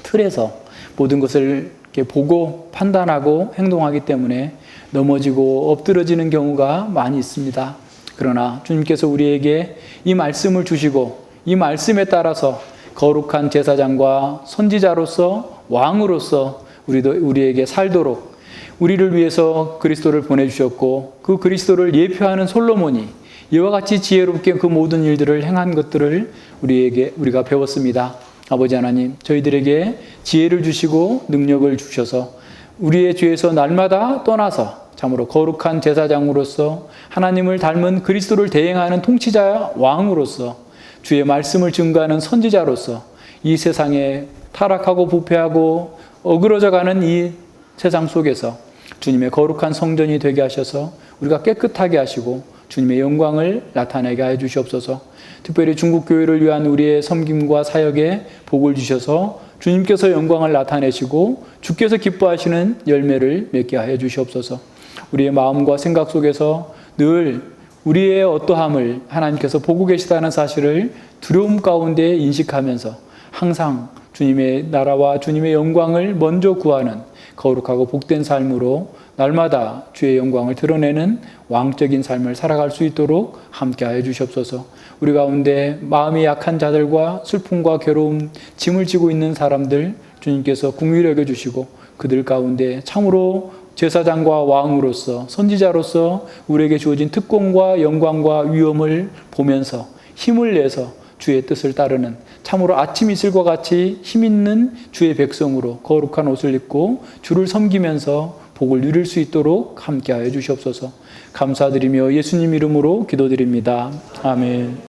틀에서 모든 것을 이렇게 보고 판단하고 행동하기 때문에 넘어지고 엎드러지는 경우가 많이 있습니다. 그러나 주님께서 우리에게 이 말씀을 주시고 이 말씀에 따라서 거룩한 제사장과 선지자로서 왕으로서 우리에게 살도록 우리를 위해서 그리스도를 보내주셨고 그 그리스도를 예표하는 솔로몬이 이와 같이 지혜롭게 그 모든 일들을 행한 것들을 우리가 배웠습니다. 아버지 하나님, 저희들에게 지혜를 주시고 능력을 주셔서 우리의 죄에서 날마다 떠나서 참으로 거룩한 제사장으로서 하나님을 닮은 그리스도를 대행하는 통치자 왕으로서 주의 말씀을 증거하는 선지자로서 이 세상에 타락하고 부패하고 어그러져가는 이 세상 속에서 주님의 거룩한 성전이 되게 하셔서 우리가 깨끗하게 하시고 주님의 영광을 나타내게 하여 주시옵소서. 특별히 중국교회를 위한 우리의 섬김과 사역에 복을 주셔서 주님께서 영광을 나타내시고 주께서 기뻐하시는 열매를 맺게 하여 주시옵소서. 우리의 마음과 생각 속에서 늘 우리의 어떠함을 하나님께서 보고 계시다는 사실을 두려움 가운데 인식하면서 항상 주님의 나라와 주님의 영광을 먼저 구하는 거룩하고 복된 삶으로 날마다 주의 영광을 드러내는 왕적인 삶을 살아갈 수 있도록 함께하여 주시옵소서. 우리 가운데 마음이 약한 자들과 슬픔과 괴로움, 짐을 지고 있는 사람들 주님께서 긍휼히 여겨주시고 그들 가운데 참으로 제사장과 왕으로서 선지자로서 우리에게 주어진 특권과 영광과 위엄을 보면서 힘을 내서 주의 뜻을 따르는 참으로 아침 이슬과 같이 힘있는 주의 백성으로 거룩한 옷을 입고 주를 섬기면서 복을 누릴 수 있도록 함께하여 주시옵소서. 감사드리며 예수님 이름으로 기도드립니다. 아멘.